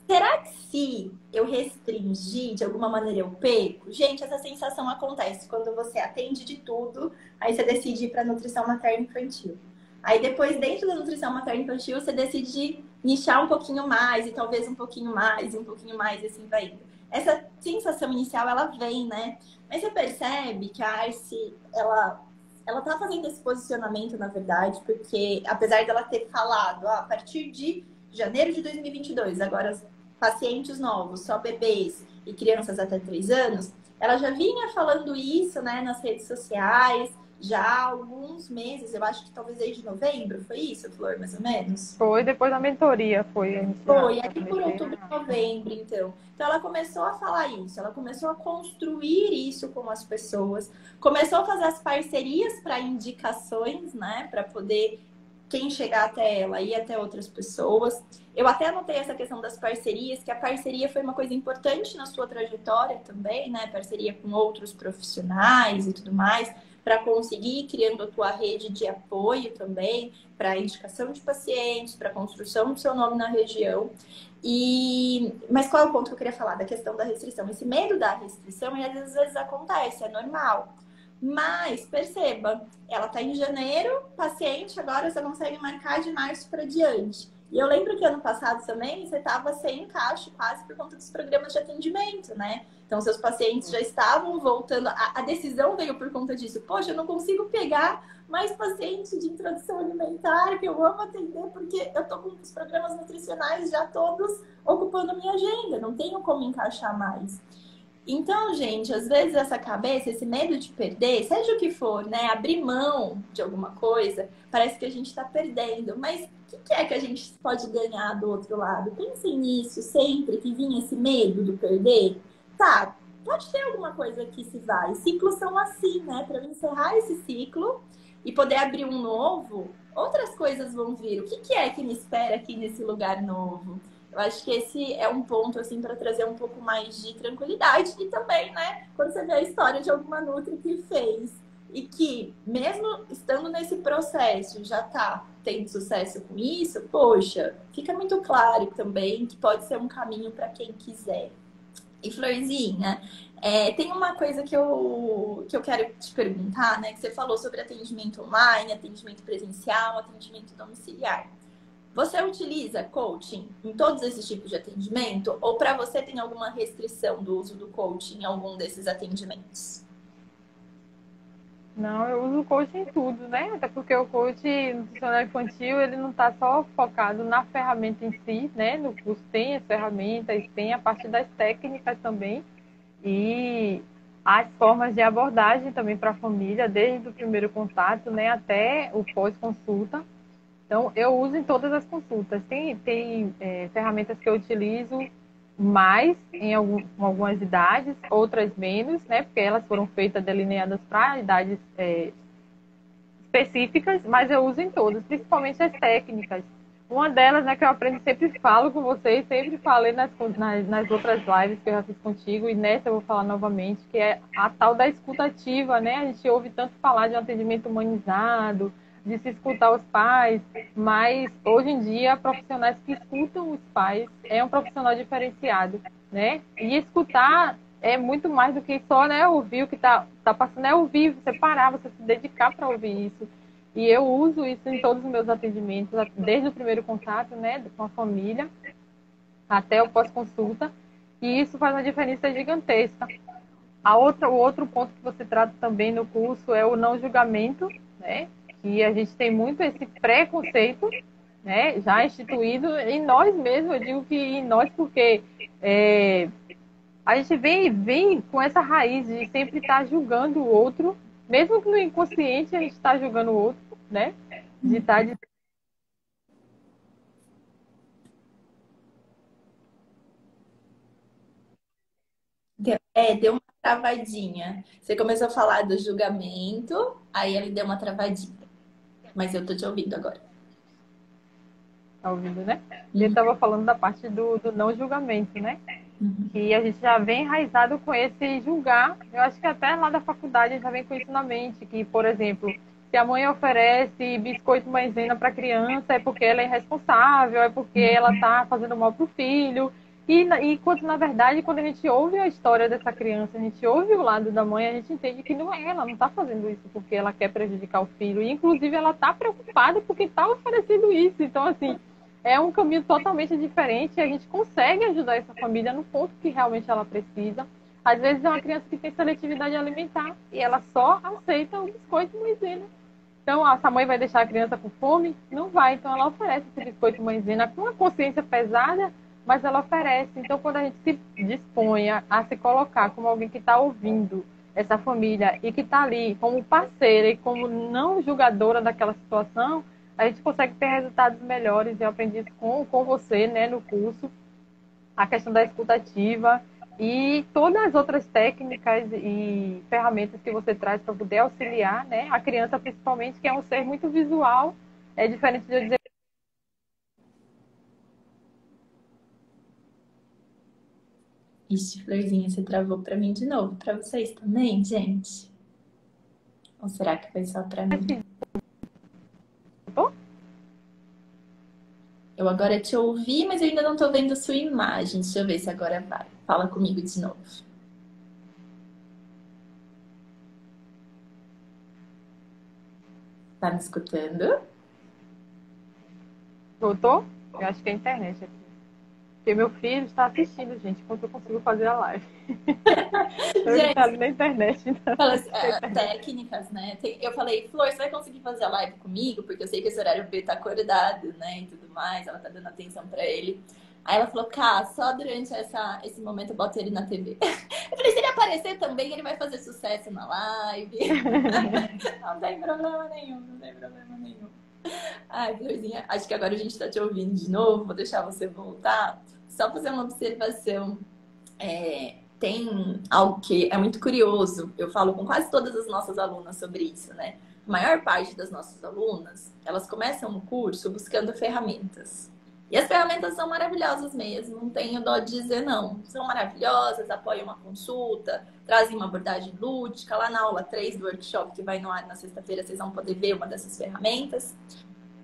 será que se eu restringir, de alguma maneira eu perco? Gente, essa sensação acontece quando você atende de tudo, aí você decide ir para nutrição materno-infantil. Aí depois, dentro da nutrição materno-infantil, você decide nichar um pouquinho mais, e talvez um pouquinho mais, e um pouquinho mais, e assim vai indo. Essa sensação inicial, ela vem, né? Mas você percebe que a Arce, ela tá fazendo esse posicionamento, na verdade, porque apesar dela ter falado, a partir de janeiro de 2022, agora pacientes novos, só bebês e crianças até 3 anos, ela já vinha falando isso, né, nas redes sociais, já há alguns meses, eu acho que talvez desde novembro, foi isso, Flor, mais ou menos? Foi depois da mentoria, foi iniciada. Foi, aqui por outubro, novembro, então. Então, ela começou a falar isso, ela começou a construir isso com as pessoas, começou a fazer as parcerias para indicações, né, para poder quem chegar até ela ir até outras pessoas. Eu até anotei essa questão das parcerias, que a parceria foi uma coisa importante na sua trajetória também, né? Parceria com outros profissionais e tudo mais, para conseguir ir criando a tua rede de apoio também, para indicação de pacientes, para construção do seu nome na região. Mas qual é o ponto que eu queria falar? Da questão da restrição. Esse medo da restrição, e às vezes acontece, é normal. Mas, perceba, ela está em janeiro, paciente, agora você consegue marcar de março para diante. E eu lembro que ano passado também você estava sem encaixe quase por conta dos programas de atendimento, né? Então, seus pacientes já estavam voltando. A decisão veio por conta disso. Poxa, eu não consigo pegar mais pacientes de introdução alimentar, que eu amo atender, porque eu estou com os programas nutricionais já todos ocupando a minha agenda. Não tenho como encaixar mais. Então, gente, às vezes essa cabeça, esse medo de perder, seja o que for, né? Abrir mão de alguma coisa, parece que a gente está perdendo. Mas o que é que a gente pode ganhar do outro lado? Pensem nisso sempre que vinha esse medo do perder. Tá, pode ter alguma coisa que se vai. Ciclos são assim, né? Para encerrar esse ciclo e poder abrir um novo, outras coisas vão vir. O que é que me espera aqui nesse lugar novo? Eu acho que esse é um ponto, assim, para trazer um pouco mais de tranquilidade. E também, né, quando você vê a história de alguma Nutri que fez e que, mesmo estando nesse processo, já tá tendo sucesso com isso, poxa, fica muito claro também que pode ser um caminho para quem quiser. E, Florzinha, tem uma coisa que eu quero te perguntar, né, que você falou sobre atendimento online, atendimento presencial, atendimento domiciliar. Você utiliza coaching em todos esses tipos de atendimento? Ou para você tem alguma restrição do uso do coaching em algum desses atendimentos? Não, eu uso o coach em tudo, né? Até porque o coach nutricional infantil, ele não está só focado na ferramenta em si, né? No curso tem as ferramentas, tem a parte das técnicas também e as formas de abordagem também para a família, desde o primeiro contato, né, até o pós-consulta. Então, eu uso em todas as consultas. Tem ferramentas que eu utilizo mais em algumas idades, outras menos, né? Porque elas foram feitas delineadas para idades específicas, mas eu uso em todas, principalmente as técnicas. Uma delas, né, que eu aprendo, sempre falo com vocês, sempre falei nas outras lives que eu já fiz contigo, e nessa eu vou falar novamente, que é a tal da escuta ativa, né? A gente ouve tanto falar de um atendimento humanizado, de se escutar os pais, mas hoje em dia, profissionais que escutam os pais é um profissional diferenciado, né? E escutar é muito mais do que só, né, ouvir o que tá passando, é ouvir, você parar, você se dedicar para ouvir isso. E eu uso isso em todos os meus atendimentos, desde o primeiro contato, né, com a família, até o pós-consulta, e isso faz uma diferença gigantesca. O outro ponto que você trata também no curso é o não julgamento, né, que a gente tem muito esse preconceito, né, já instituído em nós mesmos, eu digo que em nós porque a gente vem com essa raiz de sempre estar julgando o outro, mesmo que no inconsciente a gente está julgando o outro, né? De estar Deu uma travadinha. Você começou a falar do julgamento, aí ele deu uma travadinha. Mas eu tô te ouvindo agora. tá ouvindo, né? Ele estava falando da parte do não julgamento, né? Que a gente já vem enraizado com esse julgar. Eu acho que até lá da faculdade já vem com isso na mente, que, por exemplo, se a mãe oferece biscoito maisena para a criança é porque ela é irresponsável, é porque ela está fazendo mal para o filho. E quando, na verdade, quando a gente ouve a história dessa criança, a gente ouve o lado da mãe, a gente entende que não é, ela não está fazendo isso porque ela quer prejudicar o filho. E, inclusive, ela está preocupada porque está oferecendo isso. Então, assim, é um caminho totalmente diferente e a gente consegue ajudar essa família no ponto que realmente ela precisa. Às vezes é uma criança que tem seletividade alimentar e ela só aceita o biscoito maisena. Então, essa mãe vai deixar a criança com fome? Não vai. Então, ela oferece esse biscoito maisena com uma consciência pesada, mas ela oferece. Então, quando a gente se dispõe a se colocar como alguém que está ouvindo essa família e que está ali como parceira e como não julgadora daquela situação, a gente consegue ter resultados melhores. Eu aprendi isso com você, né, no curso, a questão da escutativa e todas as outras técnicas e ferramentas que você traz para poder auxiliar, né, a criança principalmente, que é um ser muito visual, é diferente de eu dizer. Ixi, Florzinha, você travou para mim de novo. Para vocês também, gente? Ou será que foi só para mim? Eu agora te ouvi, mas eu ainda não tô vendo a sua imagem. Deixa eu ver se agora vai. Fala comigo de novo. Tá me escutando? Voltou? Eu acho que é a internet aqui. Porque meu filho está assistindo, gente, enquanto eu consigo fazer a live. Ele está ali na internet. Então... Fala assim, técnicas, né? Eu falei, Flor, você vai conseguir fazer a live comigo? Porque eu sei que esse horário o B tá acordado, né? E tudo mais, ela tá dando atenção pra ele. Aí ela falou, Cá, só durante esse momento eu boto ele na TV. Eu falei, se ele aparecer também, ele vai fazer sucesso na live. Não tem problema nenhum, não tem problema nenhum. Ai, Florzinha, acho que agora a gente tá te ouvindo de novo, vou deixar você voltar. Só fazer uma observação. Tem algo que é muito curioso, eu falo com quase todas as nossas alunas sobre isso, né? A maior parte das nossas alunas, elas começam o curso buscando ferramentas. E as ferramentas são maravilhosas mesmo, não tenho dó de dizer não. São maravilhosas, apoiam uma consulta, trazem uma abordagem lúdica. Lá na aula 3 do workshop, que vai no ar na sexta-feira, vocês vão poder ver uma dessas ferramentas.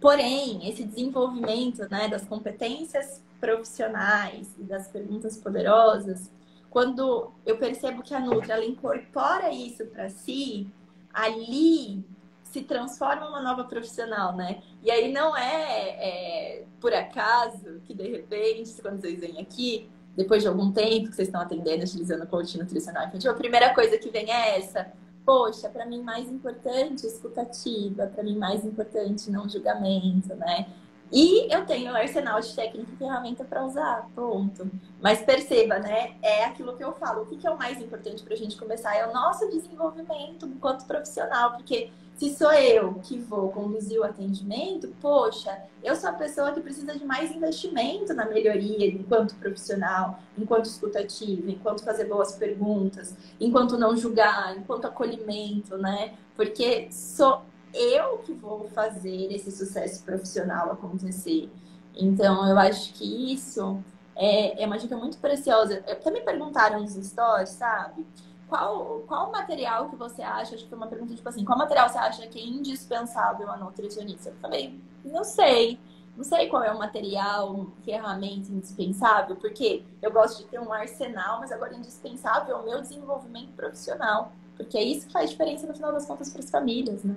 Porém, esse desenvolvimento, né, das competências profissionais e das perguntas poderosas, quando eu percebo que a Nutri ela incorpora isso para si, ali se transforma uma nova profissional, né? E aí não é por acaso que, de repente, quando vocês vêm aqui, depois de algum tempo que vocês estão atendendo, utilizando coaching nutricional infantil, a primeira coisa que vem é essa. poxa, para mim mais importante escutativa, para mim mais importante não julgamento, né? E eu tenho um arsenal de técnica e ferramenta para usar, ponto. Mas perceba, né? É aquilo que eu falo. O que é o mais importante para a gente começar? É o nosso desenvolvimento enquanto profissional, porque se sou eu que vou conduzir o atendimento, poxa, eu sou a pessoa que precisa de mais investimento na melhoria enquanto profissional, enquanto escutativa, enquanto fazer boas perguntas, enquanto não julgar, enquanto acolhimento, né? Porque sou eu que vou fazer esse sucesso profissional acontecer. Então, eu acho que isso é uma dica muito preciosa. Até me perguntaram nos stories, sabe? Qual material que você acha? Acho que foi uma pergunta tipo assim: qual material você acha que é indispensável a nutricionista? Eu falei, não sei. Não sei qual é o material, ferramenta indispensável, porque eu gosto de ter um arsenal, mas agora indispensável é o meu desenvolvimento profissional. Porque é isso que faz diferença no final das contas para as famílias, né?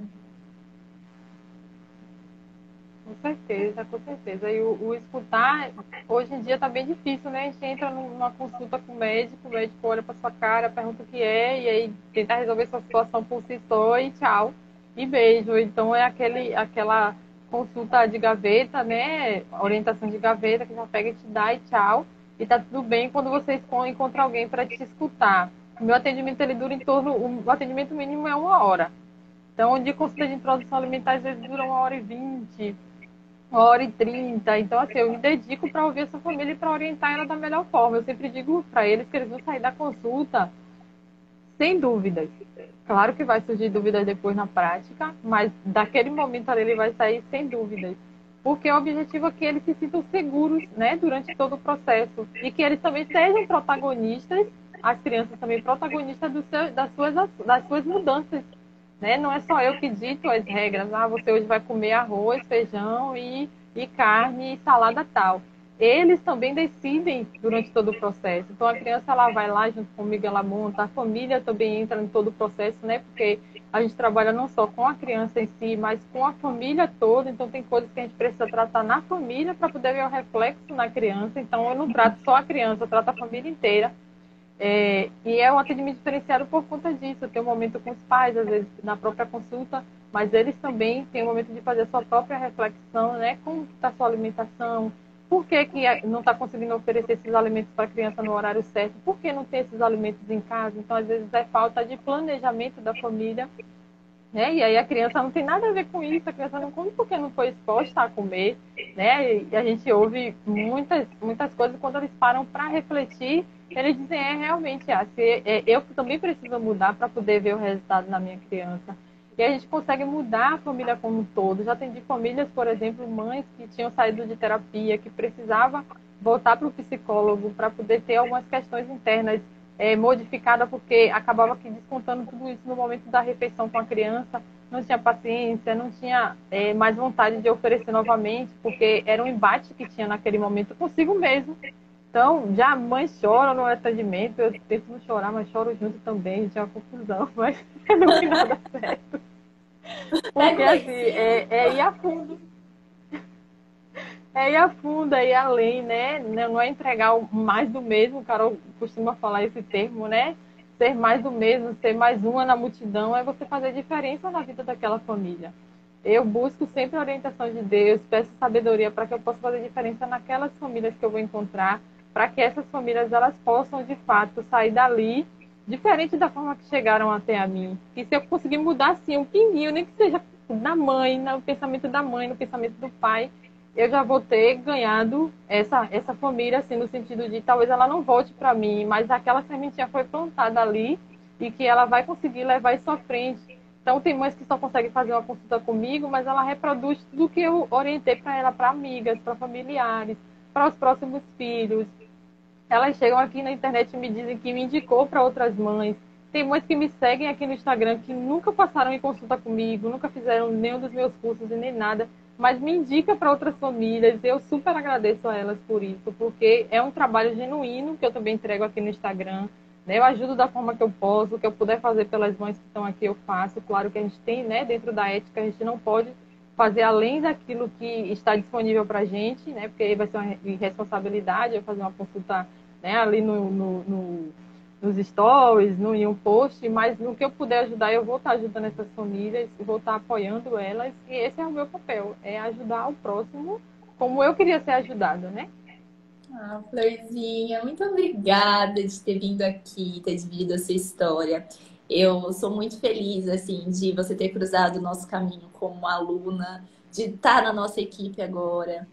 Com certeza, com certeza. E o escutar, hoje em dia está bem difícil, né? A gente entra numa consulta com o médico olha para sua cara, pergunta o que é, e aí tenta resolver sua situação por si só e tchau, e beijo. Então é aquela consulta de gaveta, né? Orientação de gaveta que já pega e te dá e tchau. E tá tudo bem quando você encontra alguém para te escutar. O meu atendimento ele dura em torno, o atendimento mínimo é 1 hora. Então, de consulta de introdução alimentar, às vezes dura 1 hora e 20, 1 hora e 30. Então, assim, eu me dedico para ouvir essa família e para orientar ela da melhor forma. Eu sempre digo para eles que eles vão sair da consulta sem dúvidas. Claro que vai surgir dúvidas depois na prática, mas daquele momento ali ele vai sair sem dúvidas. Porque o objetivo é que eles se sintam seguros, né, durante todo o processo. E que eles também sejam protagonistas, as crianças também protagonistas das suas mudanças, né? Não é só eu que dito as regras. Ah, você hoje vai comer arroz, feijão e carne e salada tal. Eles também decidem durante todo o processo. Então, a criança ela vai lá junto comigo, ela monta. A família também entra em todo o processo, né? Porque a gente trabalha não só com a criança em si, mas com a família toda. Então, tem coisas que a gente precisa tratar na família para poder ver o reflexo na criança. Então, eu não trato só a criança, eu trato a família inteira. E é um atendimento diferenciado por conta disso. Eu tenho um momento com os pais, às vezes na própria consulta, mas eles também têm um momento de fazer a sua própria reflexão, né? Como está a sua alimentação? Por que não está conseguindo oferecer esses alimentos para a criança no horário certo? Por que não tem esses alimentos em casa? Então, às vezes, é falta de planejamento da família, né? E aí a criança não tem nada a ver com isso, a criança não come porque não foi exposta a comer, né? E a gente ouve muitas coisas quando eles param para refletir, eles dizem, realmente, eu também preciso mudar para poder ver o resultado na minha criança. E a gente consegue mudar a família como um todo. Já atendi famílias, por exemplo, mães que tinham saído de terapia, que precisava voltar para o psicólogo para poder ter algumas questões internas modificada, porque acabava aqui descontando tudo isso no momento da refeição com a criança, não tinha paciência, não tinha mais vontade de oferecer novamente, porque era um embate que tinha naquele momento consigo mesmo. Então, já a mãe chora no atendimento, eu tento não chorar, mas choro junto também, tinha uma confusão, mas no final dá certo. Porque assim, ir a fundo. Ir a fundo, ir além, né? Não é entregar mais do mesmo, o Carol costuma falar esse termo, né? Ser mais do mesmo, ser mais uma na multidão, é você fazer diferença na vida daquela família. Eu busco sempre a orientação de Deus, peço sabedoria para que eu possa fazer diferença naquelas famílias que eu vou encontrar, para que essas famílias elas possam, de fato, sair dali diferente da forma que chegaram até a mim. E se eu conseguir mudar, assim, um pinguinho, nem que seja da mãe, no pensamento da mãe, no pensamento do pai, eu já vou ter ganhado essa família, assim, no sentido de talvez ela não volte para mim, mas aquela sementinha foi plantada ali e que ela vai conseguir levar isso à frente. Então, tem mães que só conseguem fazer uma consulta comigo, mas ela reproduz tudo que eu orientei para ela, para amigas, para familiares, para os próximos filhos. Elas chegam aqui na internet e me dizem que me indicou para outras mães. Tem mães que me seguem aqui no Instagram que nunca passaram em consulta comigo, nunca fizeram nenhum dos meus cursos e nem nada, mas me indica para outras famílias. Eu super agradeço a elas por isso, porque é um trabalho genuíno que eu também entrego aqui no Instagram. Né? Eu ajudo da forma que eu posso, o que eu puder fazer pelas mães que estão aqui eu faço. Claro que a gente tem, né, dentro da ética, a gente não pode fazer além daquilo que está disponível para a gente, né? Porque aí vai ser uma irresponsabilidade eu fazer uma consulta, né, ali nos stories, em um post, mas no que eu puder ajudar, eu vou estar ajudando essas famílias, vou estar apoiando elas, e esse é o meu papel, é ajudar o próximo como eu queria ser ajudada, né? Ah, Florzinha, muito obrigada de ter vindo aqui, ter dividido a sua história. Eu sou muito feliz, assim, de você ter cruzado o nosso caminho como aluna, de estar na nossa equipe agora.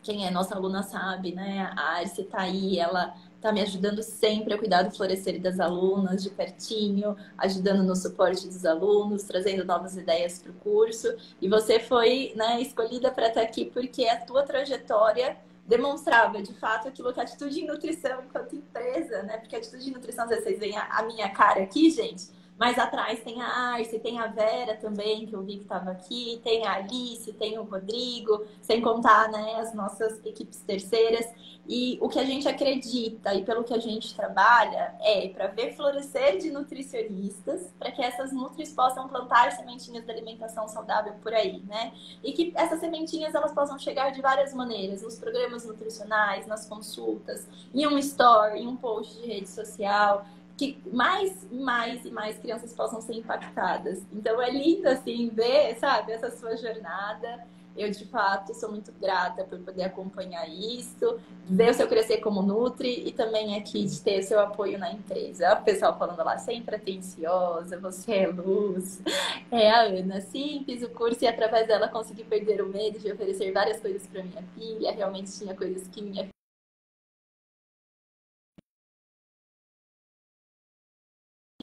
Quem é nossa aluna sabe, né? A Arce tá aí, ela tá me ajudando sempre a cuidar do florescer das alunas de pertinho, ajudando no suporte dos alunos, trazendo novas ideias para o curso. E você foi, né, escolhida para estar aqui porque a tua trajetória demonstrava, de fato, aquilo que a Atitude em Nutrição, enquanto empresa, né? Porque a Atitude em Nutrição, às vezes vocês veem a minha cara aqui, gente, mas atrás tem a Arce, tem a Vera também, que eu vi que estava aqui, tem a Alice, tem o Rodrigo, sem contar, né, as nossas equipes terceiras. E o que a gente acredita e pelo que a gente trabalha é para ver florescer de nutricionistas, para que essas nutris possam plantar sementinhas de alimentação saudável por aí, né? E que essas sementinhas elas possam chegar de várias maneiras, nos programas nutricionais, nas consultas, em um story, em um post de rede social, que mais e mais crianças possam ser impactadas. Então é lindo assim ver, sabe, essa sua jornada. Eu de fato sou muito grata por poder acompanhar isso, ver o seu crescer como Nutri e também aqui de ter o seu apoio na empresa. O pessoal falando lá, sempre atenciosa, você é luz. É a Ana, sim, fiz o curso e através dela consegui perder o medo de oferecer várias coisas para minha filha. Realmente tinha coisas que minha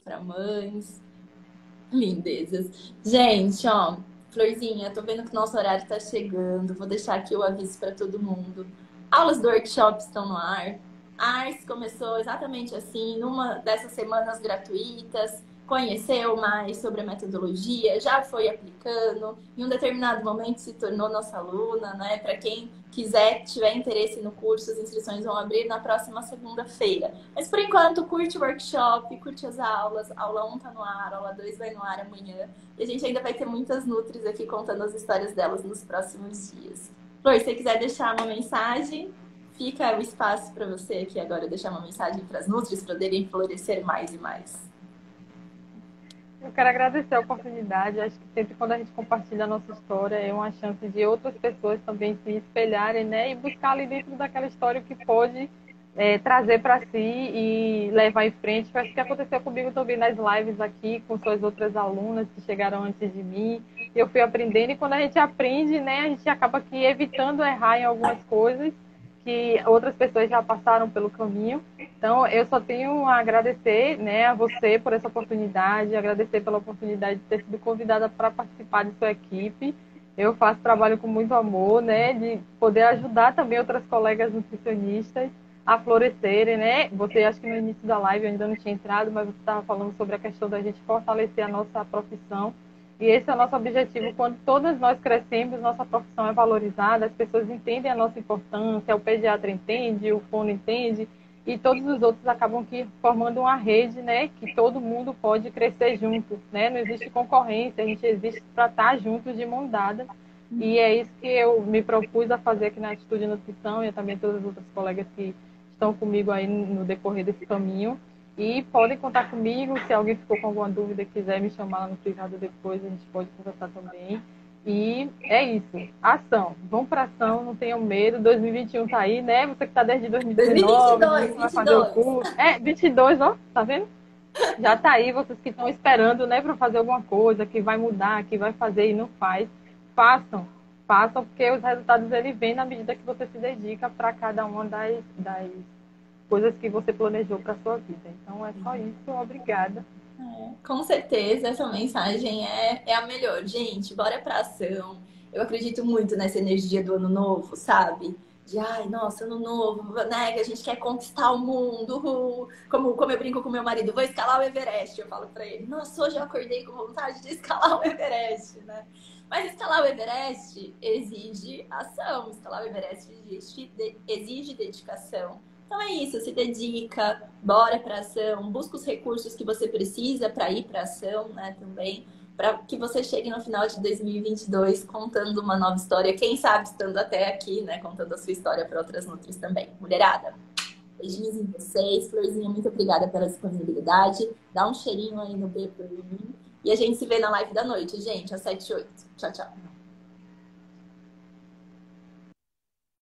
para mães. Lindezas. Gente, ó, Florzinha, tô vendo que o nosso horário tá chegando. Vou deixar aqui o aviso para todo mundo. Aulas do workshop estão no ar. A ARS começou exatamente assim, numa dessas semanas gratuitas, conheceu mais sobre a metodologia, já foi aplicando, em um determinado momento se tornou nossa aluna, né? Para quem quiser, tiver interesse no curso, as inscrições vão abrir na próxima segunda-feira. Mas por enquanto, curte o workshop, curte as aulas. Aula 1 tá no ar, aula 2 vai no ar amanhã. E a gente ainda vai ter muitas nutris aqui contando as histórias delas nos próximos dias. Flor, se você quiser deixar uma mensagem, fica o espaço para você aqui agora deixar uma mensagem para as nutris poderem florescer mais e mais. Eu quero agradecer a oportunidade. Acho que sempre quando a gente compartilha a nossa história é uma chance de outras pessoas também se espelharem, né? E buscar ali dentro daquela história o que pode trazer para si e levar em frente. Foi isso que aconteceu comigo também nas lives aqui, com suas outras alunas que chegaram antes de mim. Eu fui aprendendo e quando a gente aprende, né? A gente acaba aqui evitando errar em algumas coisas que outras pessoas já passaram pelo caminho. Então, eu só tenho a agradecer, né, a você por essa oportunidade, agradecer pela oportunidade de ter sido convidada para participar de sua equipe. Eu faço trabalho com muito amor, né, de poder ajudar também outras colegas nutricionistas a florescerem, né? Você, acho que no início da live eu ainda não tinha entrado, mas você estava falando sobre a questão da gente fortalecer a nossa profissão. E esse é o nosso objetivo. Quando todas nós crescemos, nossa profissão é valorizada, as pessoas entendem a nossa importância, o pediatra entende, o fono entende, e todos os outros acabam que formando uma rede, né, que todo mundo pode crescer junto, né? Não existe concorrência, a gente existe para estar juntos de mão dada. E é isso que eu me propus a fazer aqui na Atitude Nutrição e também todas as outras colegas que estão comigo aí no decorrer desse caminho. E podem contar comigo, se alguém ficou com alguma dúvida e quiser me chamar lá no privado depois, a gente pode conversar também. E é isso, ação, vão para ação, não tenham medo, 2021 tá aí, né? Você que tá desde 2019, 2022, vai fazer o curso. 22, ó, tá vendo? Já tá aí, vocês que estão esperando, né, para fazer alguma coisa, que vai mudar, que vai fazer e não faz, façam, porque os resultados eles vêm na medida que você se dedica para cada uma das coisas que você planejou para sua vida. Então é só isso, obrigada. Com certeza, essa mensagem é a melhor. Gente, bora pra ação. Eu acredito muito nessa energia do ano novo, sabe? De, ai, nossa, ano novo, né? Que a gente quer conquistar o mundo. Como eu brinco com meu marido, vou escalar o Everest. Eu falo pra ele, nossa, hoje eu acordei com vontade de escalar o Everest, né? Mas escalar o Everest exige ação. Escalar o Everest exige dedicação. Então é isso, se dedica, bora para ação, busca os recursos que você precisa para ir para ação, né, também, para que você chegue no final de 2022 contando uma nova história, quem sabe estando até aqui, né, contando a sua história para outras nutris também. Mulherada, Beijinhos em vocês. Florzinha, muito obrigada pela disponibilidade. Dá um cheirinho aí no B pra mim. E a gente se vê na live da noite, gente, às 7 e 8. Tchau, tchau.